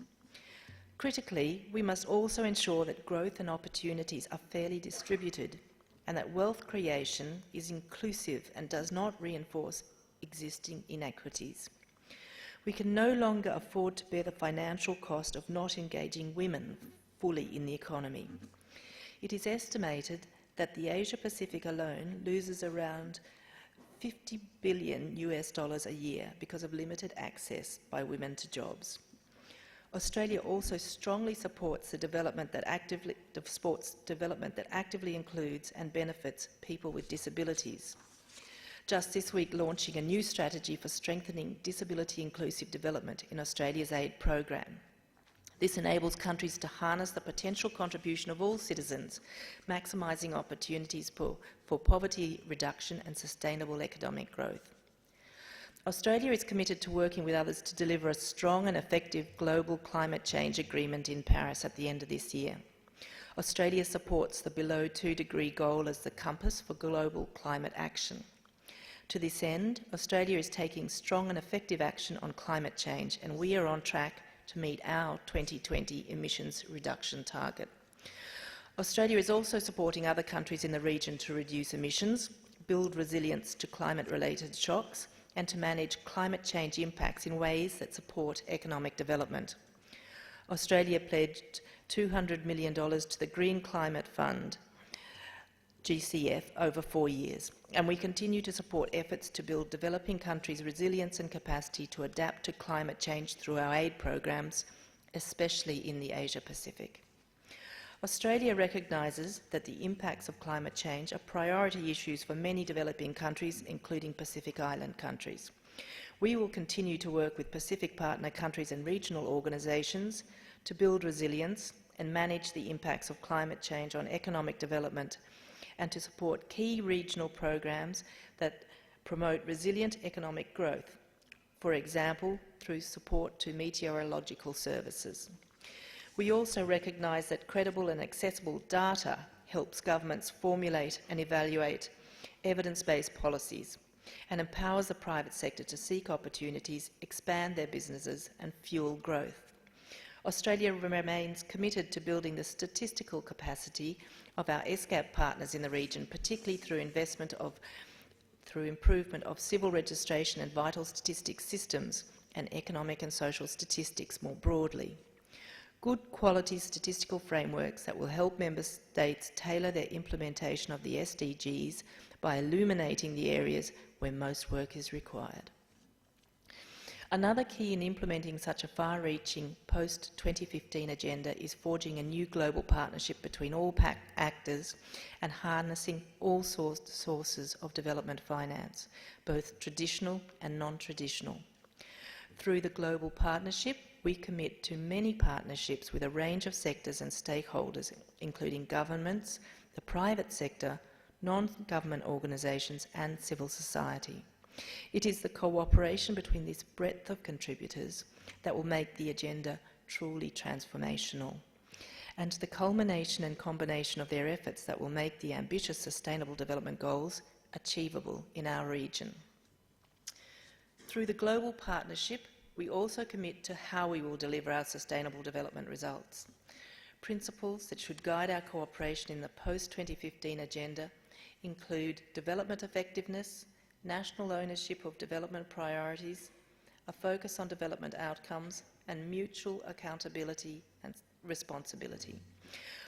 Critically, we must also ensure that growth and opportunities are fairly distributed and that wealth creation is inclusive and does not reinforce existing inequities. We can no longer afford to bear the financial cost of not engaging women fully in the economy. It is estimated that the Asia-Pacific alone loses around $50 billion a year because of limited access by women to jobs. Australia also strongly supports the sports development that actively includes and benefits people with disabilities. Just this week launching a new strategy for strengthening disability inclusive development in Australia's aid program. This enables countries to harness the potential contribution of all citizens, maximising opportunities for poverty reduction and sustainable economic growth. Australia is committed to working with others to deliver a strong and effective global climate change agreement in Paris at the end of this year. Australia supports the below 2-degree goal as the compass for global climate action. To this end, Australia is taking strong and effective action on climate change, and we are on track to meet our 2020 emissions reduction target. Australia is also supporting other countries in the region to reduce emissions, build resilience to climate-related shocks, and to manage climate change impacts in ways that support economic development. Australia pledged $200 million to the Green Climate Fund, GCF, over 4 years, and we continue to support efforts to build developing countries' resilience and capacity to adapt to climate change through our aid programs, especially in the Asia-Pacific. Australia recognises that the impacts of climate change are priority issues for many developing countries, including Pacific Island countries. We will continue to work with Pacific partner countries and regional organisations to build resilience and manage the impacts of climate change on economic development, and to support key regional programs that promote resilient economic growth, for example, through support to meteorological services. We also recognise that credible and accessible data helps governments formulate and evaluate evidence-based policies and empowers the private sector to seek opportunities, expand their businesses and fuel growth. Australia remains committed to building the statistical capacity of our ESCAP partners in the region, particularly through improvement of civil registration and vital statistics systems and economic and social statistics more broadly. Good quality statistical frameworks that will help Member States tailor their implementation of the SDGs by illuminating the areas where most work is required. Another key in implementing such a far-reaching post-2015 agenda is forging a new global partnership between all actors and harnessing all sources of development finance, both traditional and non-traditional. Through the global partnership, we commit to many partnerships with a range of sectors and stakeholders, including governments, the private sector, non-government organisations and civil society. It is the cooperation between this breadth of contributors that will make the agenda truly transformational, and the culmination and combination of their efforts that will make the ambitious Sustainable Development Goals achievable in our region. Through the global partnership, we also commit to how we will deliver our sustainable development results. Principles that should guide our cooperation in the post-2015 agenda include development effectiveness, national ownership of development priorities, a focus on development outcomes, and mutual accountability and responsibility.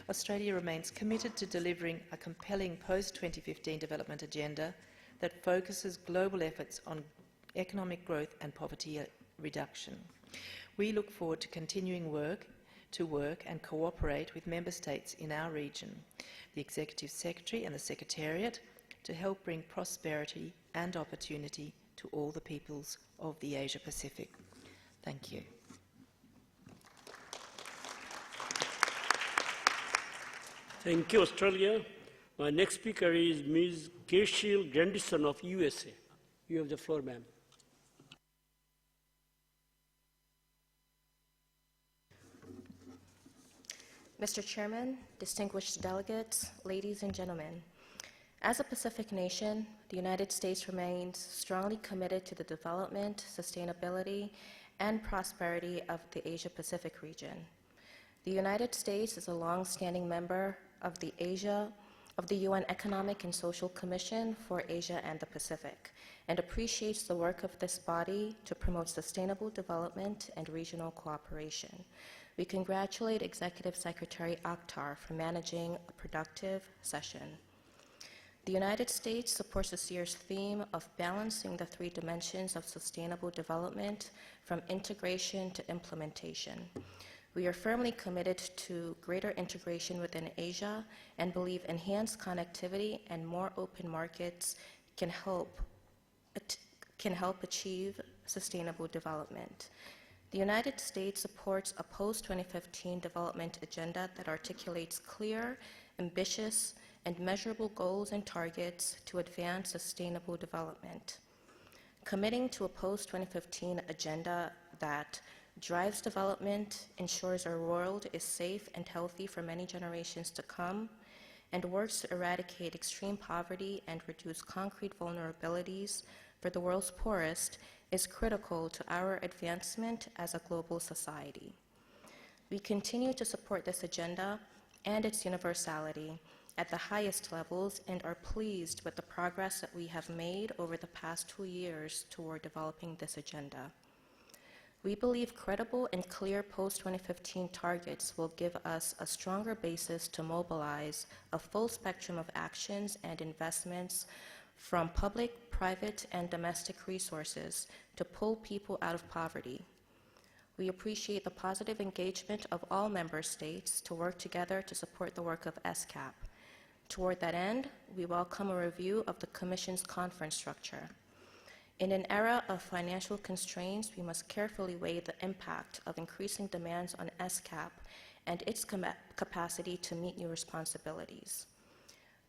Australia remains committed to delivering a compelling post-2015 development agenda that focuses global efforts on economic growth and poverty reduction. We look forward to continuing to work and cooperate with Member States in our region, the Executive Secretary and the Secretariat, to help bring prosperity and opportunity to all the peoples of the Asia-Pacific. Thank you. Thank you, Australia. My next speaker is Ms. Cashel Grandison of USA. You have the floor, ma'am. Mr. Chairman, distinguished delegates, ladies and gentlemen, as a Pacific nation, the United States remains strongly committed to the development, sustainability, and prosperity of the Asia-Pacific region. The United States is a long-standing member of the UN Economic and Social Commission for Asia and the Pacific, and appreciates the work of this body to promote sustainable development and regional cooperation. We congratulate Executive Secretary Akhtar for managing a productive session. The United States supports this year's theme of balancing the three dimensions of sustainable development from integration to implementation. We are firmly committed to greater integration within Asia and believe enhanced connectivity and more open markets can help achieve sustainable development. The United States supports a post-2015 development agenda that articulates clear, ambitious, and measurable goals and targets to advance sustainable development. Committing to a post-2015 agenda that drives development, ensures our world is safe and healthy for many generations to come, and works to eradicate extreme poverty and reduce concrete vulnerabilities for the world's poorest is critical to our advancement as a global society. We continue to support this agenda and its universality at the highest levels and are pleased with the progress that we have made over the past 2 years toward developing this agenda. We believe credible and clear post-2015 targets will give us a stronger basis to mobilize a full spectrum of actions and investments from public, private, and domestic resources to pull people out of poverty. We appreciate the positive engagement of all member states to work together to support the work of ESCAP. Toward that end, we welcome a review of the Commission's conference structure. In an era of financial constraints, we must carefully weigh the impact of increasing demands on ESCAP and its capacity to meet new responsibilities.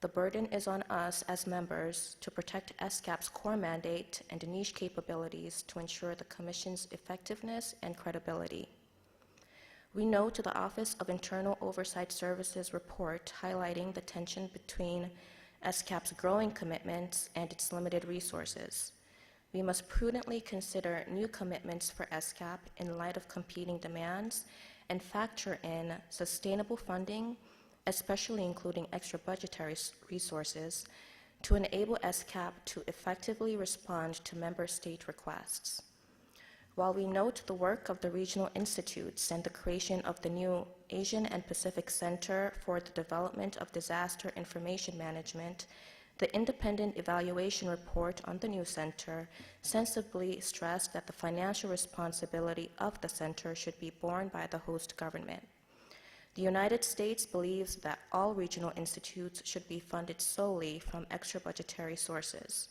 The burden is on us as members to protect ESCAP's core mandate and niche capabilities to ensure the Commission's effectiveness and credibility. We note the Office of Internal Oversight Services report highlighting the tension between ESCAP's growing commitments and its limited resources. We must prudently consider new commitments for ESCAP in light of competing demands and factor in sustainable funding, especially including extra budgetary resources, to enable ESCAP to effectively respond to member state requests. While we note the work of the regional institutes and the creation of the new Asian and Pacific Center for the Development of Disaster Information Management, the independent evaluation report on the new center sensibly stressed that the financial responsibility of the center should be borne by the host government. The United States believes that all regional institutes should be funded solely from extra budgetary sources.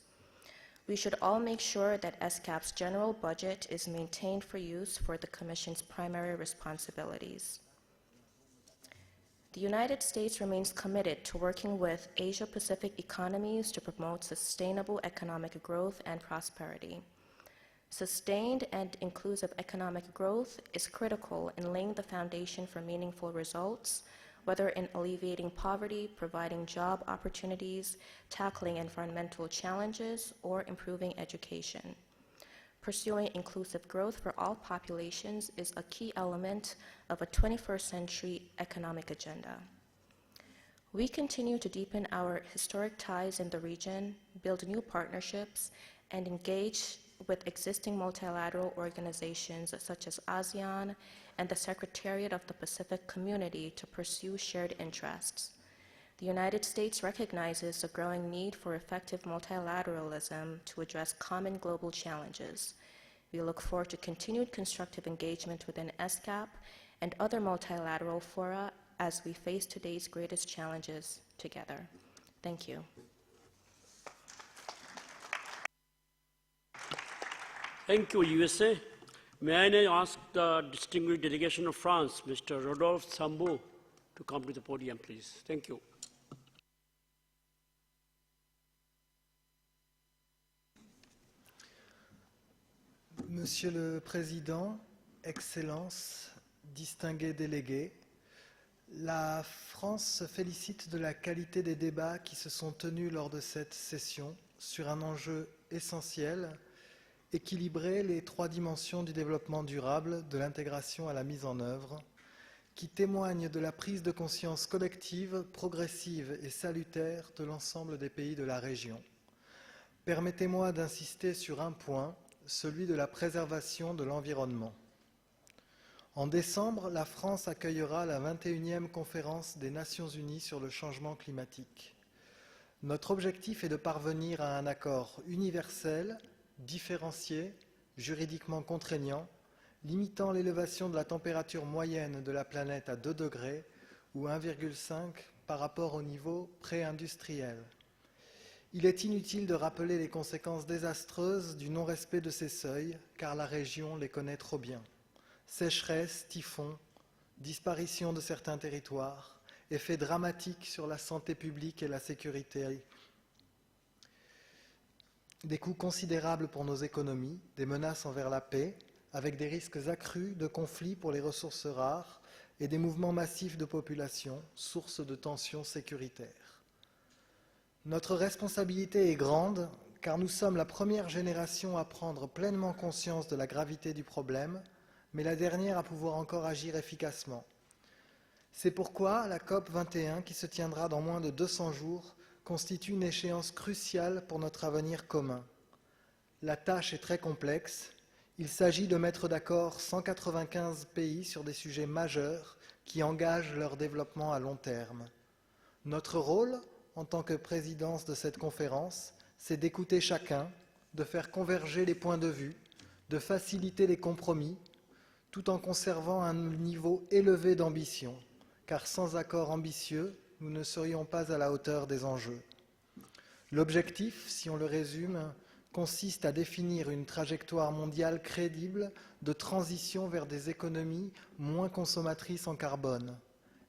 We should all make sure that ESCAP's general budget is maintained for use for the Commission's primary responsibilities. The United States remains committed to working with Asia-Pacific economies to promote sustainable economic growth and prosperity. Sustained and inclusive economic growth is critical in laying the foundation for meaningful results, whether in alleviating poverty, providing job opportunities, tackling environmental challenges, or improving education. Pursuing inclusive growth for all populations is a key element of a 21st century economic agenda. We continue to deepen our historic ties in the region, build new partnerships, and engage with existing multilateral organizations such as ASEAN and the Secretariat of the Pacific Community to pursue shared interests. The United States recognizes the growing need for effective multilateralism to address common global challenges. We look forward to continued constructive engagement within ESCAP and other multilateral fora as we face today's greatest challenges together. Thank you. Thank you, USA. May I now ask the distinguished delegation of France, Mr. Rodolphe Sambou, to come to the podium, please. Thank you. Monsieur le Président, Excellences, distingués délégués, la France se félicite de la qualité des débats qui se sont tenus lors de cette session sur un enjeu essentiel, équilibrer les trois dimensions du développement durable, de l'intégration à la mise en œuvre, qui témoigne de la prise de conscience collective, progressive et salutaire de l'ensemble des pays de la région. Permettez-moi d'insister sur un point, celui de la préservation de l'environnement. En décembre, la France accueillera la 21e conférence des Nations Unies sur le changement climatique. Notre objectif est de parvenir à un accord universel, différencié, juridiquement contraignant, limitant l'élévation de la température moyenne de la planète à 2 degrés ou 1,5 par rapport au niveau pré-industriel. Il est inutile de rappeler les conséquences désastreuses du non-respect de ces seuils, car la région les connaît trop bien. Sécheresse, typhons, disparition de certains territoires, effets dramatiques sur la santé publique et la sécurité, des coûts considérables pour nos économies, des menaces envers la paix, avec des risques accrus de conflits pour les ressources rares et des mouvements massifs de population, source de tensions sécuritaires. Notre responsabilité est grande, car nous sommes la première génération à prendre pleinement conscience de la gravité du problème, mais la dernière à pouvoir encore agir efficacement. C'est pourquoi la COP 21, qui se tiendra dans moins de 200 jours, constitue une échéance cruciale pour notre avenir commun. La tâche est très complexe. Il s'agit de mettre d'accord 195 pays sur des sujets majeurs qui engagent leur développement à long terme. Notre rôle, en tant que présidence de cette conférence, c'est d'écouter chacun, de faire converger les points de vue, de faciliter les compromis, tout en conservant un niveau élevé d'ambition, car sans accord ambitieux, nous ne serions pas à la hauteur des enjeux. L'objectif, si on le résume, consiste à définir une trajectoire mondiale crédible de transition vers des économies moins consommatrices en carbone.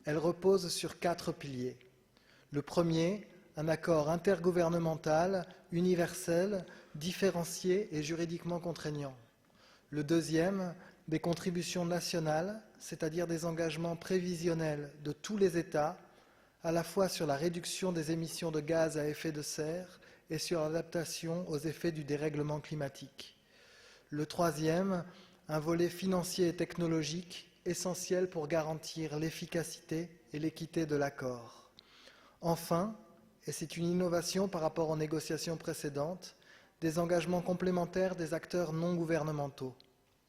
Elle repose sur 4 piliers. Le premier, un accord intergouvernemental, universel, différencié et juridiquement contraignant. Le deuxième, des contributions nationales, c'est-à-dire des engagements prévisionnels de tous les États, à la fois sur la réduction des émissions de gaz à effet de serre et sur l'adaptation aux effets du dérèglement climatique. Le troisième, un volet financier et technologique essentiel pour garantir l'efficacité et l'équité de l'accord. Enfin, et c'est une innovation par rapport aux négociations précédentes, des engagements complémentaires des acteurs non gouvernementaux,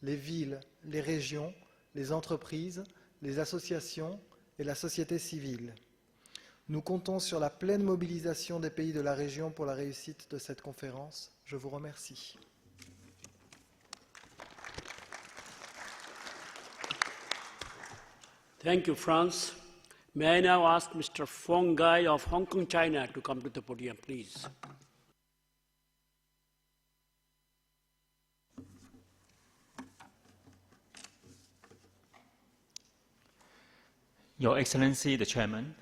les villes, les régions, les entreprises, les associations et la société civile. Nous comptons sur la pleine mobilisation des pays de la région pour la réussite de cette conférence. Je vous remercie. Thank you, France. May I now ask Mr. Fong Gai of Hong Kong, China to come to the podium, please. Your Excellency, the Chairman,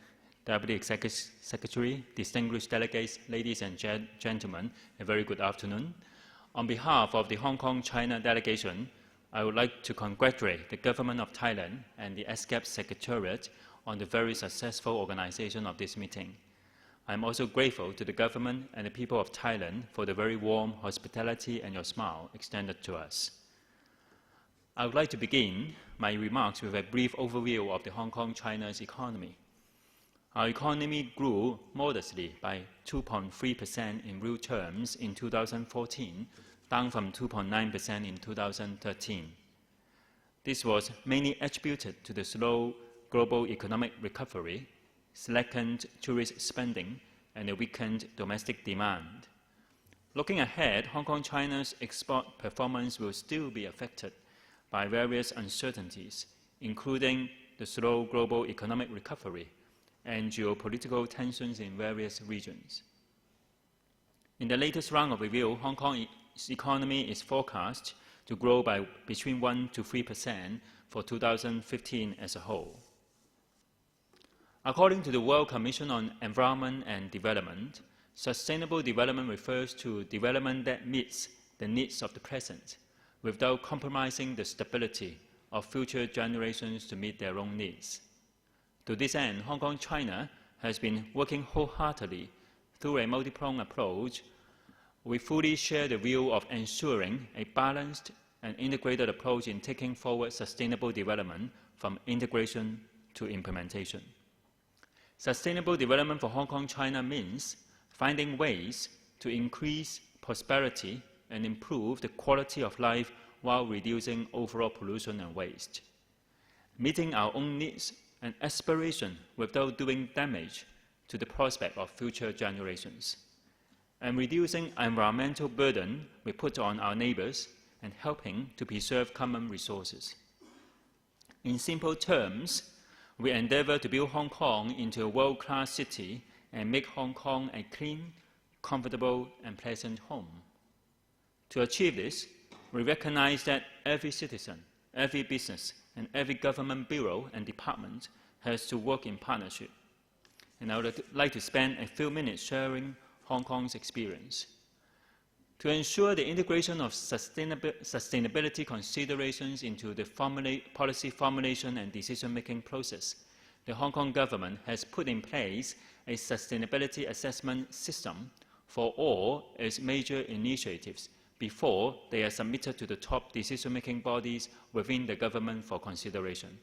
Deputy Executive Secretary, distinguished delegates, ladies and gentlemen, a very good afternoon. On behalf of the Hong Kong China delegation, I would like to congratulate the Government of Thailand and the ESCAP Secretariat on the very successful organization of this meeting. I am also grateful to the government and the people of Thailand for the very warm hospitality and your smile extended to us. I would like to begin my remarks with a brief overview of the Hong Kong China's economy. Our economy grew modestly by 2.3% in real terms in 2014, down from 2.9% in 2013. This was mainly attributed to the slow global economic recovery, slackened tourist spending, and a weakened domestic demand. Looking ahead, Hong Kong China's export performance will still be affected by various uncertainties, including the slow global economic recovery and geopolitical tensions in various regions. In the latest round of review, Hong Kong's economy is forecast to grow by between 1% to 3% for 2015 as a whole. According to the World Commission on Environment and Development, sustainable development refers to development that meets the needs of the present without compromising the stability of future generations to meet their own needs. To this end, Hong Kong China has been working wholeheartedly through a multi-pronged approach. We fully share the view of ensuring a balanced and integrated approach in taking forward sustainable development from integration to implementation. Sustainable development for Hong Kong China means finding ways to increase prosperity and improve the quality of life while reducing overall pollution and waste, meeting our own needs and aspiration without doing damage to the prospect of future generations, and reducing environmental burden we put on our neighbors and helping to preserve common resources. In simple terms, we endeavor to build Hong Kong into a world-class city and make Hong Kong a clean, comfortable, and pleasant home. To achieve this, we recognize that every citizen, every business, and every government bureau and department has to work in partnership. And I would like to spend a few minutes sharing Hong Kong's experience. To ensure the integration of sustainability considerations into the policy formulation and decision-making process, the Hong Kong government has put in place a sustainability assessment system for all its major initiatives before they are submitted to the top decision-making bodies within the government for consideration.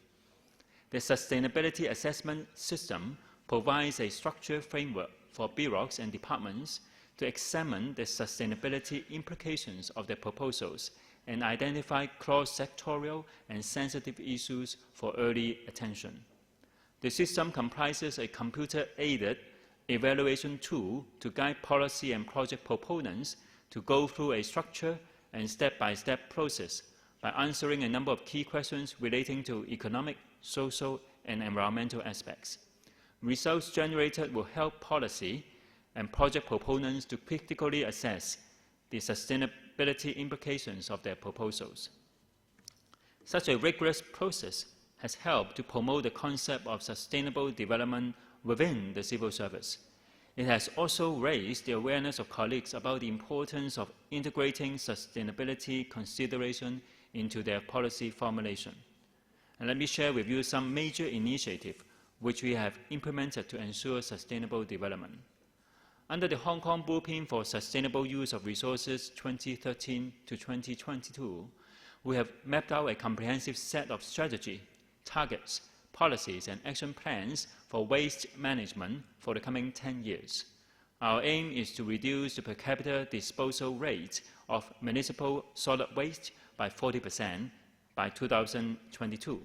The sustainability assessment system provides a structured framework for bureaus and departments to examine the sustainability implications of their proposals and identify cross-sectorial and sensitive issues for early attention. The system comprises a computer-aided evaluation tool to guide policy and project proponents to go through a structured and step-by-step process by answering a number of key questions relating to economic, social, and environmental aspects. Results generated will help policy and project proponents to critically assess the sustainability implications of their proposals. Such a rigorous process has helped to promote the concept of sustainable development within the civil service. It has also raised the awareness of colleagues about the importance of integrating sustainability consideration into their policy formulation. And let me share with you some major initiatives which we have implemented to ensure sustainable development. Under the Hong Kong Blueprint for Sustainable Use of Resources 2013 to 2022, we have mapped out a comprehensive set of strategy, targets, policies, and action plans for waste management for the coming 10 years. Our aim is to reduce the per capita disposal rate of municipal solid waste by 40% by 2022.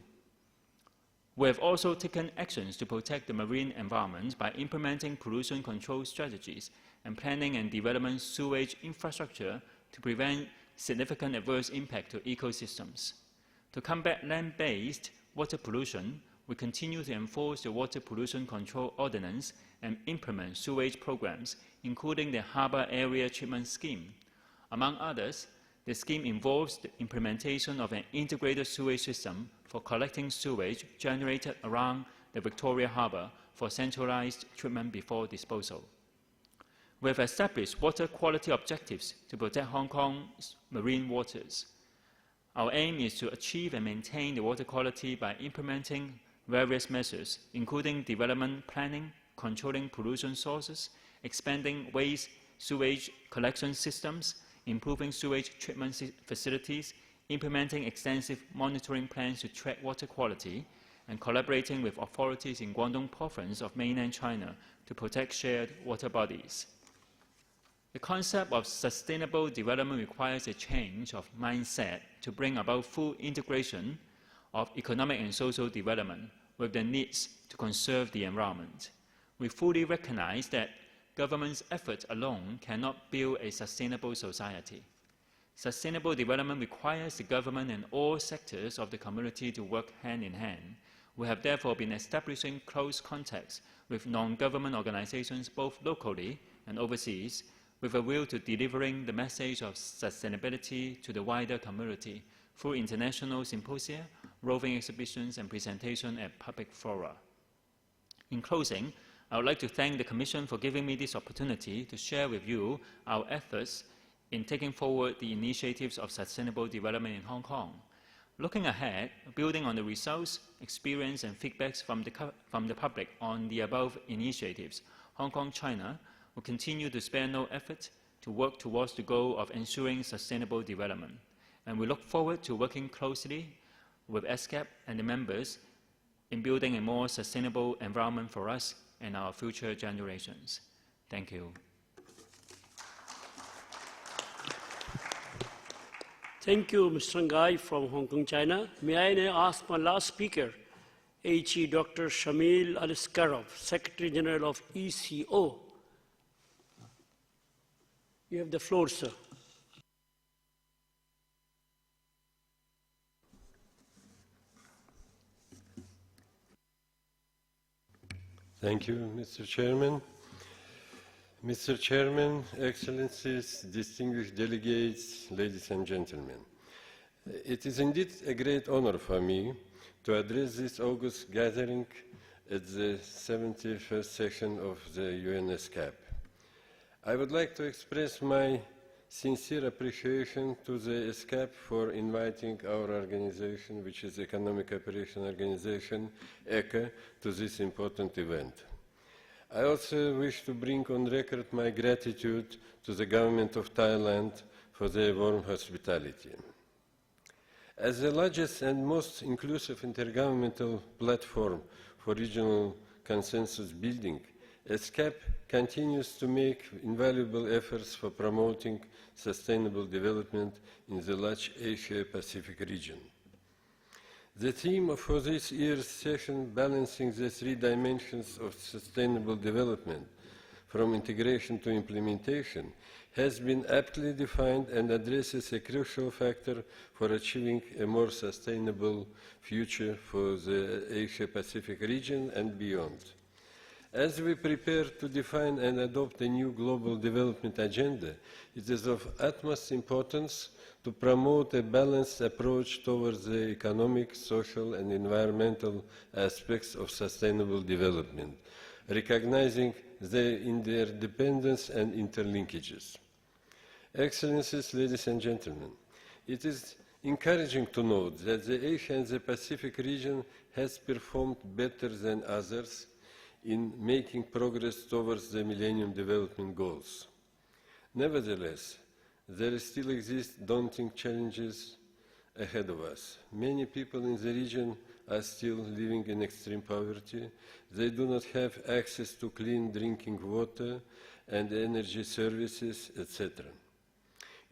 We have also taken actions to protect the marine environment by implementing pollution control strategies and planning and development sewage infrastructure to prevent significant adverse impact to ecosystems. To combat land-based water pollution, we continue to enforce the Water Pollution Control Ordinance and implement sewage programs, including the Harbour Area Treatment Scheme. Among others, the scheme involves the implementation of an integrated sewage system for collecting sewage generated around the Victoria Harbour for centralized treatment before disposal. We have established water quality objectives to protect Hong Kong's marine waters. Our aim is to achieve and maintain the water quality by implementing various measures, including development planning, controlling pollution sources, expanding waste sewage collection systems, improving sewage treatment facilities, implementing extensive monitoring plans to track water quality, and collaborating with authorities in Guangdong Province of mainland China to protect shared water bodies. The concept of sustainable development requires a change of mindset to bring about full integration of economic and social development with the needs to conserve the environment. We fully recognize that government's efforts alone cannot build a sustainable society. Sustainable development requires the government and all sectors of the community to work hand in hand. We have therefore been establishing close contacts with non-government organizations both locally and overseas, with a will to delivering the message of sustainability to the wider community through international symposia, roving exhibitions, and presentation at public fora. In closing, I would like to thank the Commission for giving me this opportunity to share with you our efforts in taking forward the initiatives of sustainable development in Hong Kong. Looking ahead, building on the results, experience, and feedbacks from the public on the above initiatives, Hong Kong, China will continue to spare no effort to work towards the goal of ensuring sustainable development. And we look forward to working closely with ESCAP and the members in building a more sustainable environment for us and our future generations. Thank you. Thank you, Mr. Ngai from Hong Kong, China. May I now ask my last speaker, H.E. Dr. Shamil Aliskarov, Secretary General of ECO. You have the floor, sir. Thank you, Mr. Chairman. Mr. Chairman, Excellencies, distinguished delegates, ladies and gentlemen. It is indeed a great honor for me to address this August gathering at the 71st session of the ESCAP. I would like to express my sincere appreciation to the ESCAP for inviting our organization, which is Economic Cooperation Organization, ECA, to this important event. I also wish to bring on record my gratitude to the Government of Thailand for their warm hospitality. As the largest and most inclusive intergovernmental platform for regional consensus building, ESCAP continues to make invaluable efforts for promoting sustainable development in the large Asia-Pacific region. The theme for this year's session, balancing the three dimensions of sustainable development, from integration to implementation, has been aptly defined and addresses a crucial factor for achieving a more sustainable future for the Asia-Pacific region and beyond. As we prepare to define and adopt a new global development agenda, it is of utmost importance to promote a balanced approach towards the economic, social and environmental aspects of sustainable development, recognizing their interdependence and interlinkages. Excellencies, ladies and gentlemen, it is encouraging to note that the Asia and the Pacific region has performed better than others in making progress towards the Millennium Development Goals. Nevertheless, there still exist daunting challenges ahead of us. Many people in the region are still living in extreme poverty. They do not have access to clean drinking water and energy services, etc.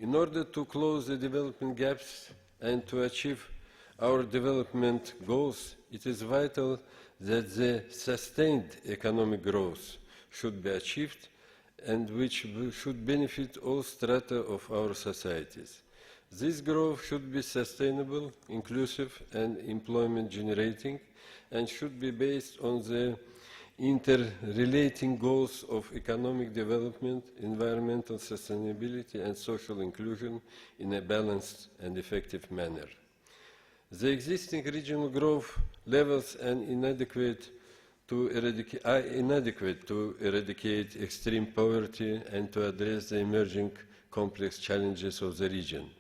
In order to close the development gaps and to achieve our development goals, it is vital that the sustained economic growth should be achieved and which should benefit all strata of our societies. This growth should be sustainable, inclusive and employment generating, and should be based on the interrelating goals of economic development, environmental sustainability and social inclusion in a balanced and effective manner. The existing regional growth levels are inadequate to eradicate extreme poverty and to address the emerging complex challenges of the region.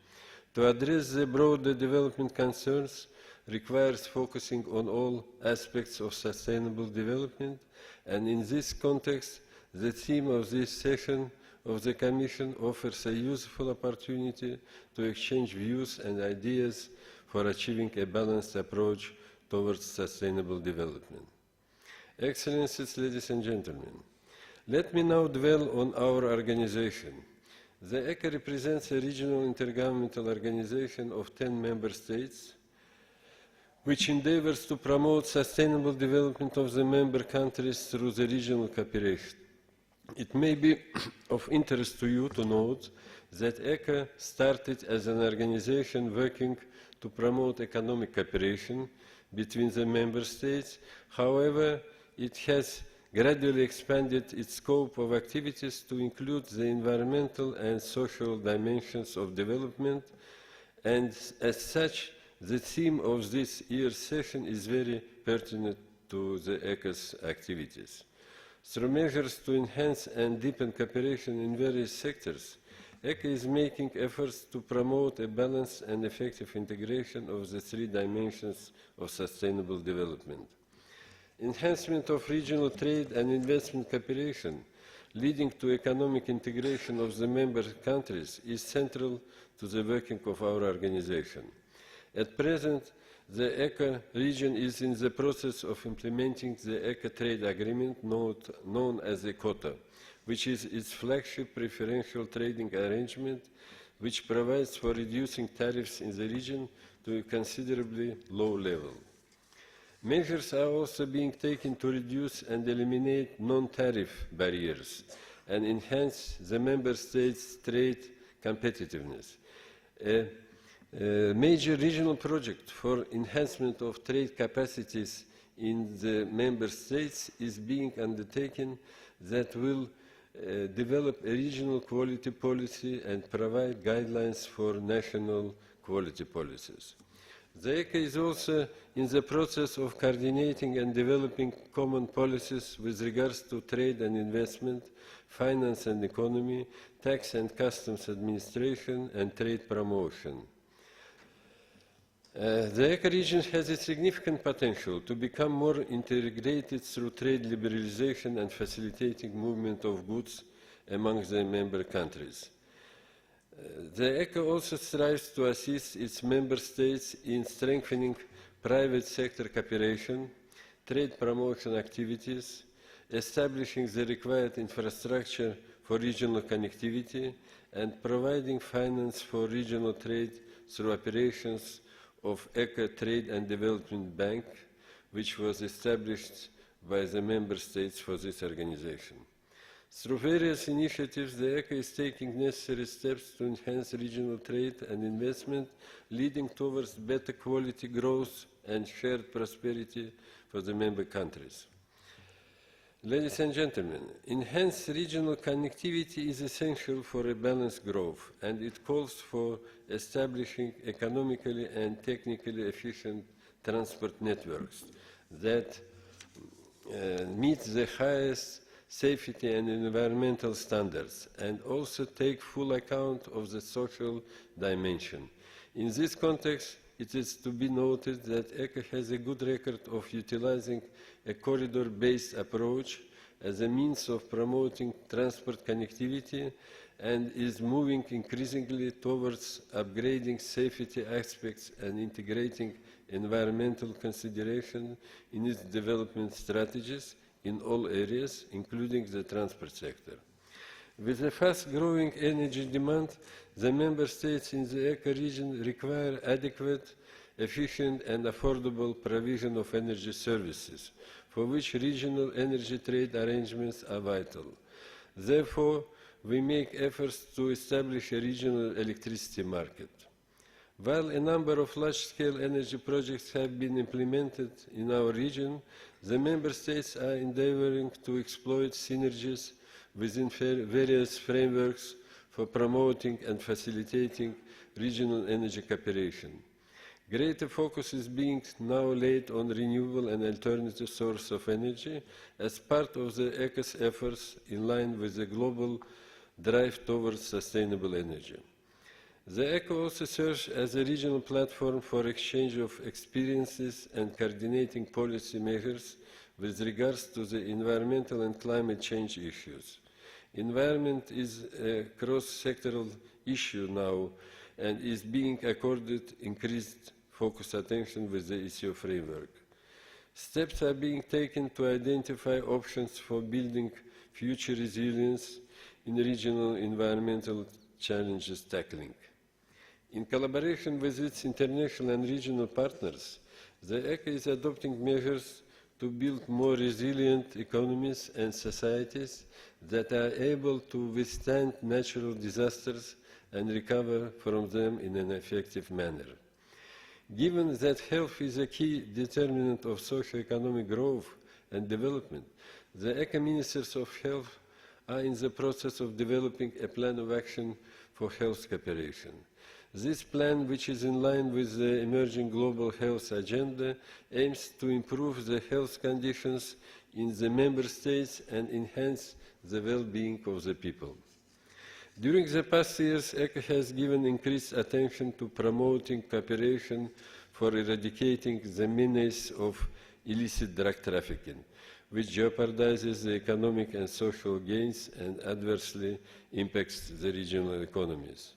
To address the broader development concerns requires focusing on all aspects of sustainable development, and in this context, the theme of this session of the Commission offers a useful opportunity to exchange views and ideas for achieving a balanced approach towards sustainable development. Excellencies, ladies and gentlemen, let me now dwell on our organization. The ECA represents a regional intergovernmental organization of 10 member states, which endeavours to promote sustainable development of the member countries through the regional cooperation. It may be of interest to you to note that ECA started as an organization working to promote economic cooperation between the member states. However, it has gradually expanded its scope of activities to include the environmental and social dimensions of development, and as such, the theme of this year's session is very pertinent to the ECA's activities. Through measures to enhance and deepen cooperation in various sectors, ECA is making efforts to promote a balanced and effective integration of the three dimensions of sustainable development. Enhancement of regional trade and investment cooperation, leading to economic integration of the member countries, is central to the working of our organization. At present, the ECA region is in the process of implementing the ECA trade agreement known as the quota, which is its flagship preferential trading arrangement, which provides for reducing tariffs in the region to a considerably low level. Measures are also being taken to reduce and eliminate non-tariff barriers and enhance the member states' trade competitiveness. A major regional project for enhancement of trade capacities in the member states is being undertaken that will develop a regional quality policy and provide guidelines for national quality policies. The ECA is also in the process of coordinating and developing common policies with regards to trade and investment, finance and economy, tax and customs administration, and trade promotion. The ECA region has a significant potential to become more integrated through trade liberalization and facilitating movement of goods among the member countries. The ECA also strives to assist its member states in strengthening private sector cooperation, trade promotion activities, establishing the required infrastructure for regional connectivity, and providing finance for regional trade through operations of ECA Trade and Development Bank, which was established by the member states for this organization. Through various initiatives, the ECA is taking necessary steps to enhance regional trade and investment, leading towards better quality growth and shared prosperity for the member countries. Ladies and gentlemen, enhanced regional connectivity is essential for a balanced growth, and it calls for establishing economically and technically efficient transport networks that meet the highest safety and environmental standards, and also take full account of the social dimension. In this context, it is to be noted that ECA has a good record of utilizing a corridor-based approach as a means of promoting transport connectivity and is moving increasingly towards upgrading safety aspects and integrating environmental consideration in its development strategies in all areas, including the transport sector. With a fast-growing energy demand, the member states in the ECA region require adequate, efficient and affordable provision of energy services, for which regional energy trade arrangements are vital. Therefore, we make efforts to establish a regional electricity market. While a number of large-scale energy projects have been implemented in our region, the member states are endeavoring to exploit synergies within various frameworks for promoting and facilitating regional energy cooperation. Greater focus is being now laid on renewable and alternative sources of energy as part of the ECA's efforts in line with the global drive towards sustainable energy. The ECA also serves as a regional platform for exchange of experiences and coordinating policy measures with regards to the environmental and climate change issues. Environment is a cross-sectoral issue now and is being accorded increased focused attention with the ECO framework. Steps are being taken to identify options for building future resilience in regional environmental challenges tackling. In collaboration with its international and regional partners, the ECA is adopting measures to build more resilient economies and societies that are able to withstand natural disasters and recover from them in an effective manner. Given that health is a key determinant of socio-economic growth and development, the ECA Ministers of Health are in the process of developing a plan of action for health cooperation. This plan, which is in line with the emerging global health agenda, aims to improve the health conditions in the member states and enhance the well-being of the people. During the past years, ECA has given increased attention to promoting cooperation for eradicating the menace of illicit drug trafficking, which jeopardizes the economic and social gains and adversely impacts the regional economies.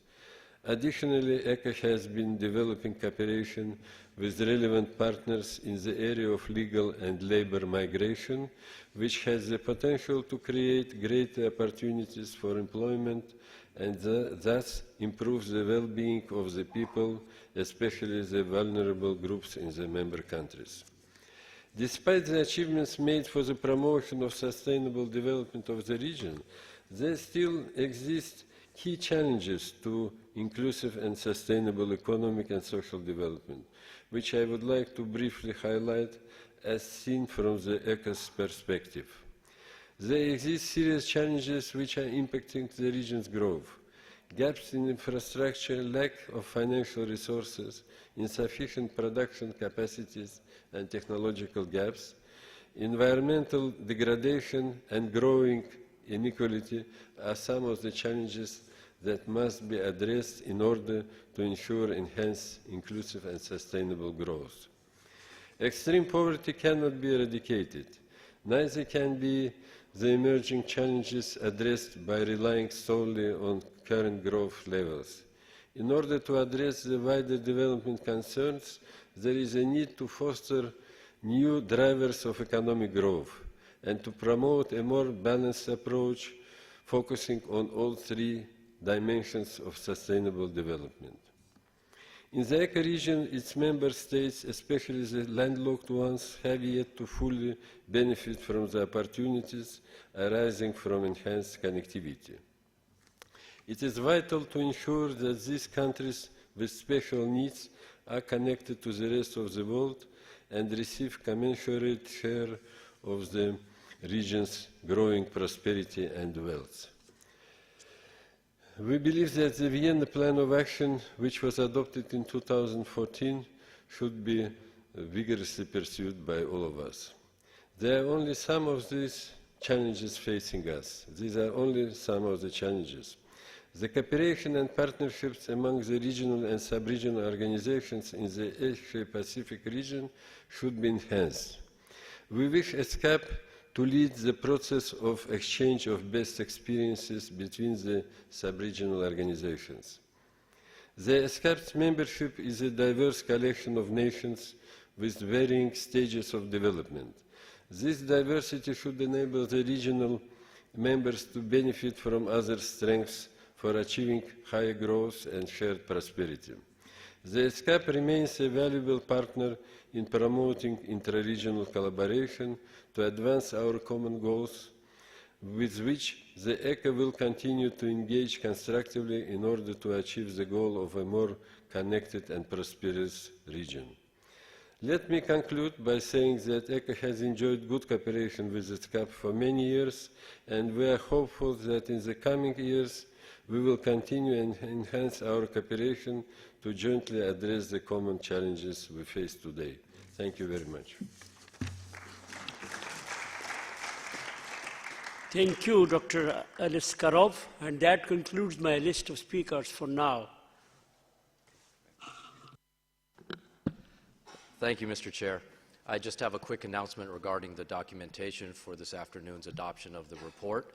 Additionally, ECA has been developing cooperation with relevant partners in the area of legal and labor migration, which has the potential to create greater opportunities for employment and thus improve the well-being of the people, especially the vulnerable groups in the member countries. Despite the achievements made for the promotion of sustainable development of the region, there still exist key challenges to inclusive and sustainable economic and social development, which I would like to briefly highlight as seen from the ECA's perspective. There exist serious challenges which are impacting the region's growth. Gaps in infrastructure, lack of financial resources, insufficient production capacities and technological gaps, environmental degradation and growing inequality are some of the challenges that must be addressed in order to ensure enhanced, inclusive and sustainable growth. Extreme poverty cannot be eradicated, neither can be the emerging challenges addressed by relying solely on current growth levels. In order to address the wider development concerns, there is a need to foster new drivers of economic growth and to promote a more balanced approach focusing on all three dimensions of sustainable development. In the ECA region, its member states, especially the landlocked ones, have yet to fully benefit from the opportunities arising from enhanced connectivity. It is vital to ensure that these countries with special needs are connected to the rest of the world and receive commensurate share of the region's growing prosperity and wealth. We believe that the Vienna Plan of Action, which was adopted in 2014, should be vigorously pursued by all of us. There are only some of these challenges facing us. These are only some of the challenges. The cooperation and partnerships among the regional and sub-regional organizations in the Asia-Pacific region should be enhanced. We wish ESCAP to lead the process of exchange of best experiences between the sub-regional organizations. The ESCAP's membership is a diverse collection of nations with varying stages of development. This diversity should enable the regional members to benefit from other strengths for achieving higher growth and shared prosperity. The ESCAP remains a valuable partner in promoting intra-regional collaboration to advance our common goals, with which the ECA will continue to engage constructively in order to achieve the goal of a more connected and prosperous region. Let me conclude by saying that ECA has enjoyed good cooperation with ESCAP for many years, and we are hopeful that in the coming years we will continue and enhance our cooperation to jointly address the common challenges we face today. Thank you very much. Thank you, Dr. Aliskarov, and that concludes my list of speakers for now. Thank you, Mr. Chair. I just have a quick announcement regarding the documentation for this afternoon's adoption of the report.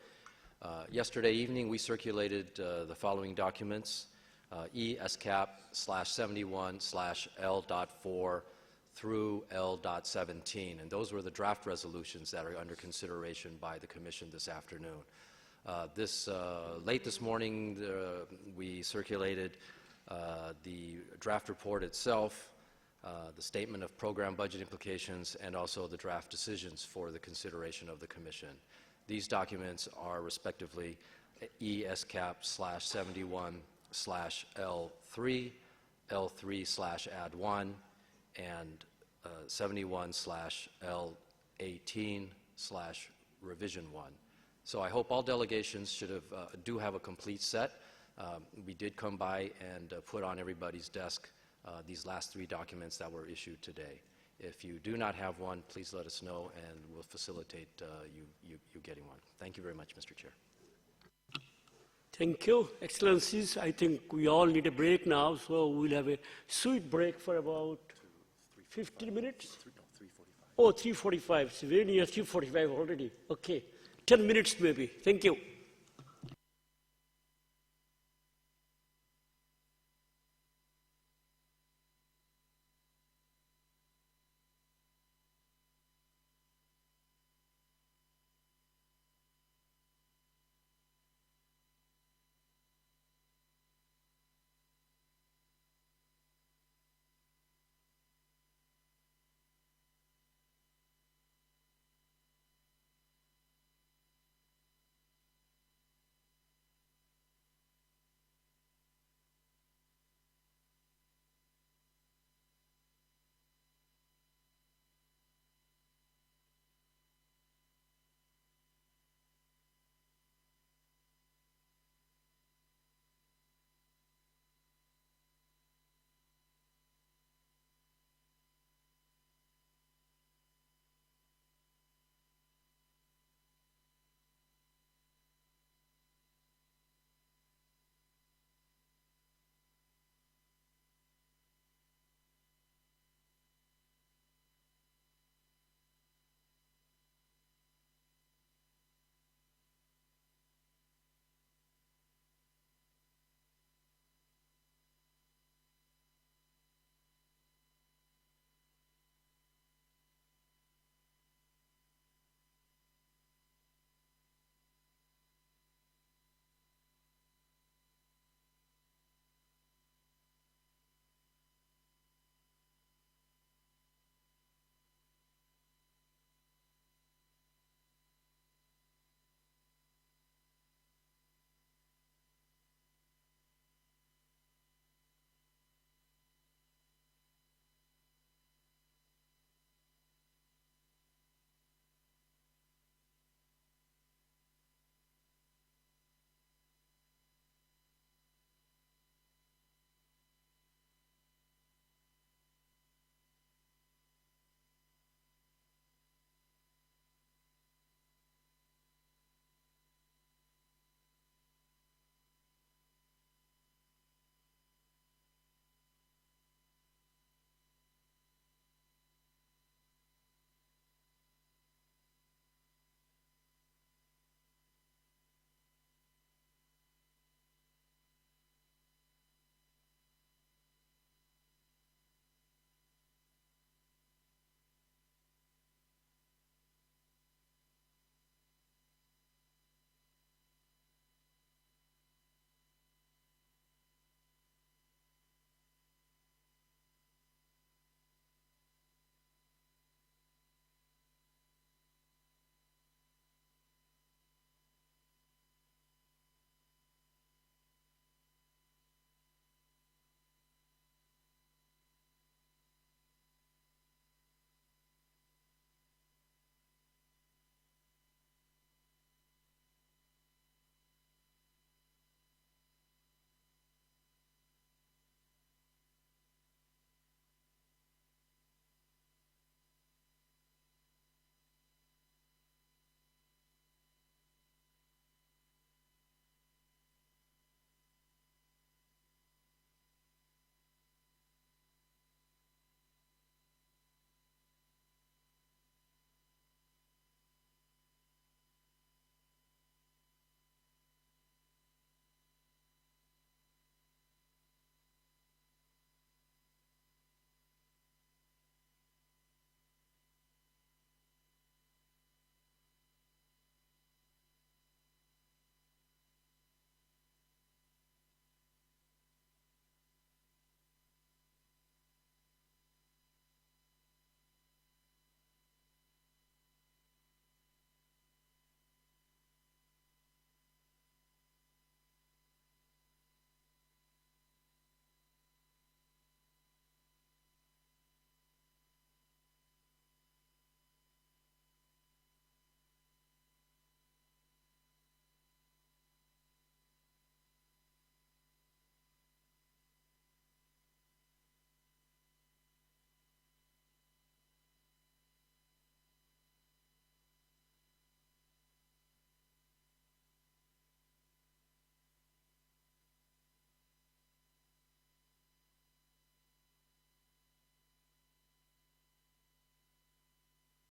Yesterday evening, we circulated the following documents: ESCAP/71/L.4 through L.17, and those were the draft resolutions that are under consideration by the Commission this afternoon. Late this morning, we circulated the draft report itself, the statement of program budget implications, and also the draft decisions for the consideration of the Commission. These documents are respectively ESCAP/71/L3, L3/Add1, and 71/L18/Revision1. So I hope all delegations do have a complete set. We did come by and put on everybody's desk these last three documents that were issued today. If you do not have one, please let us know and we'll facilitate you getting one. Thank you very much, Mr. Chair. Thank you, Excellencies. I think we all need a break now, so we'll have a sweet break for about 50 minutes? Oh, 3:45. It's very near 3:45 already. Okay, 10 minutes maybe. Thank you.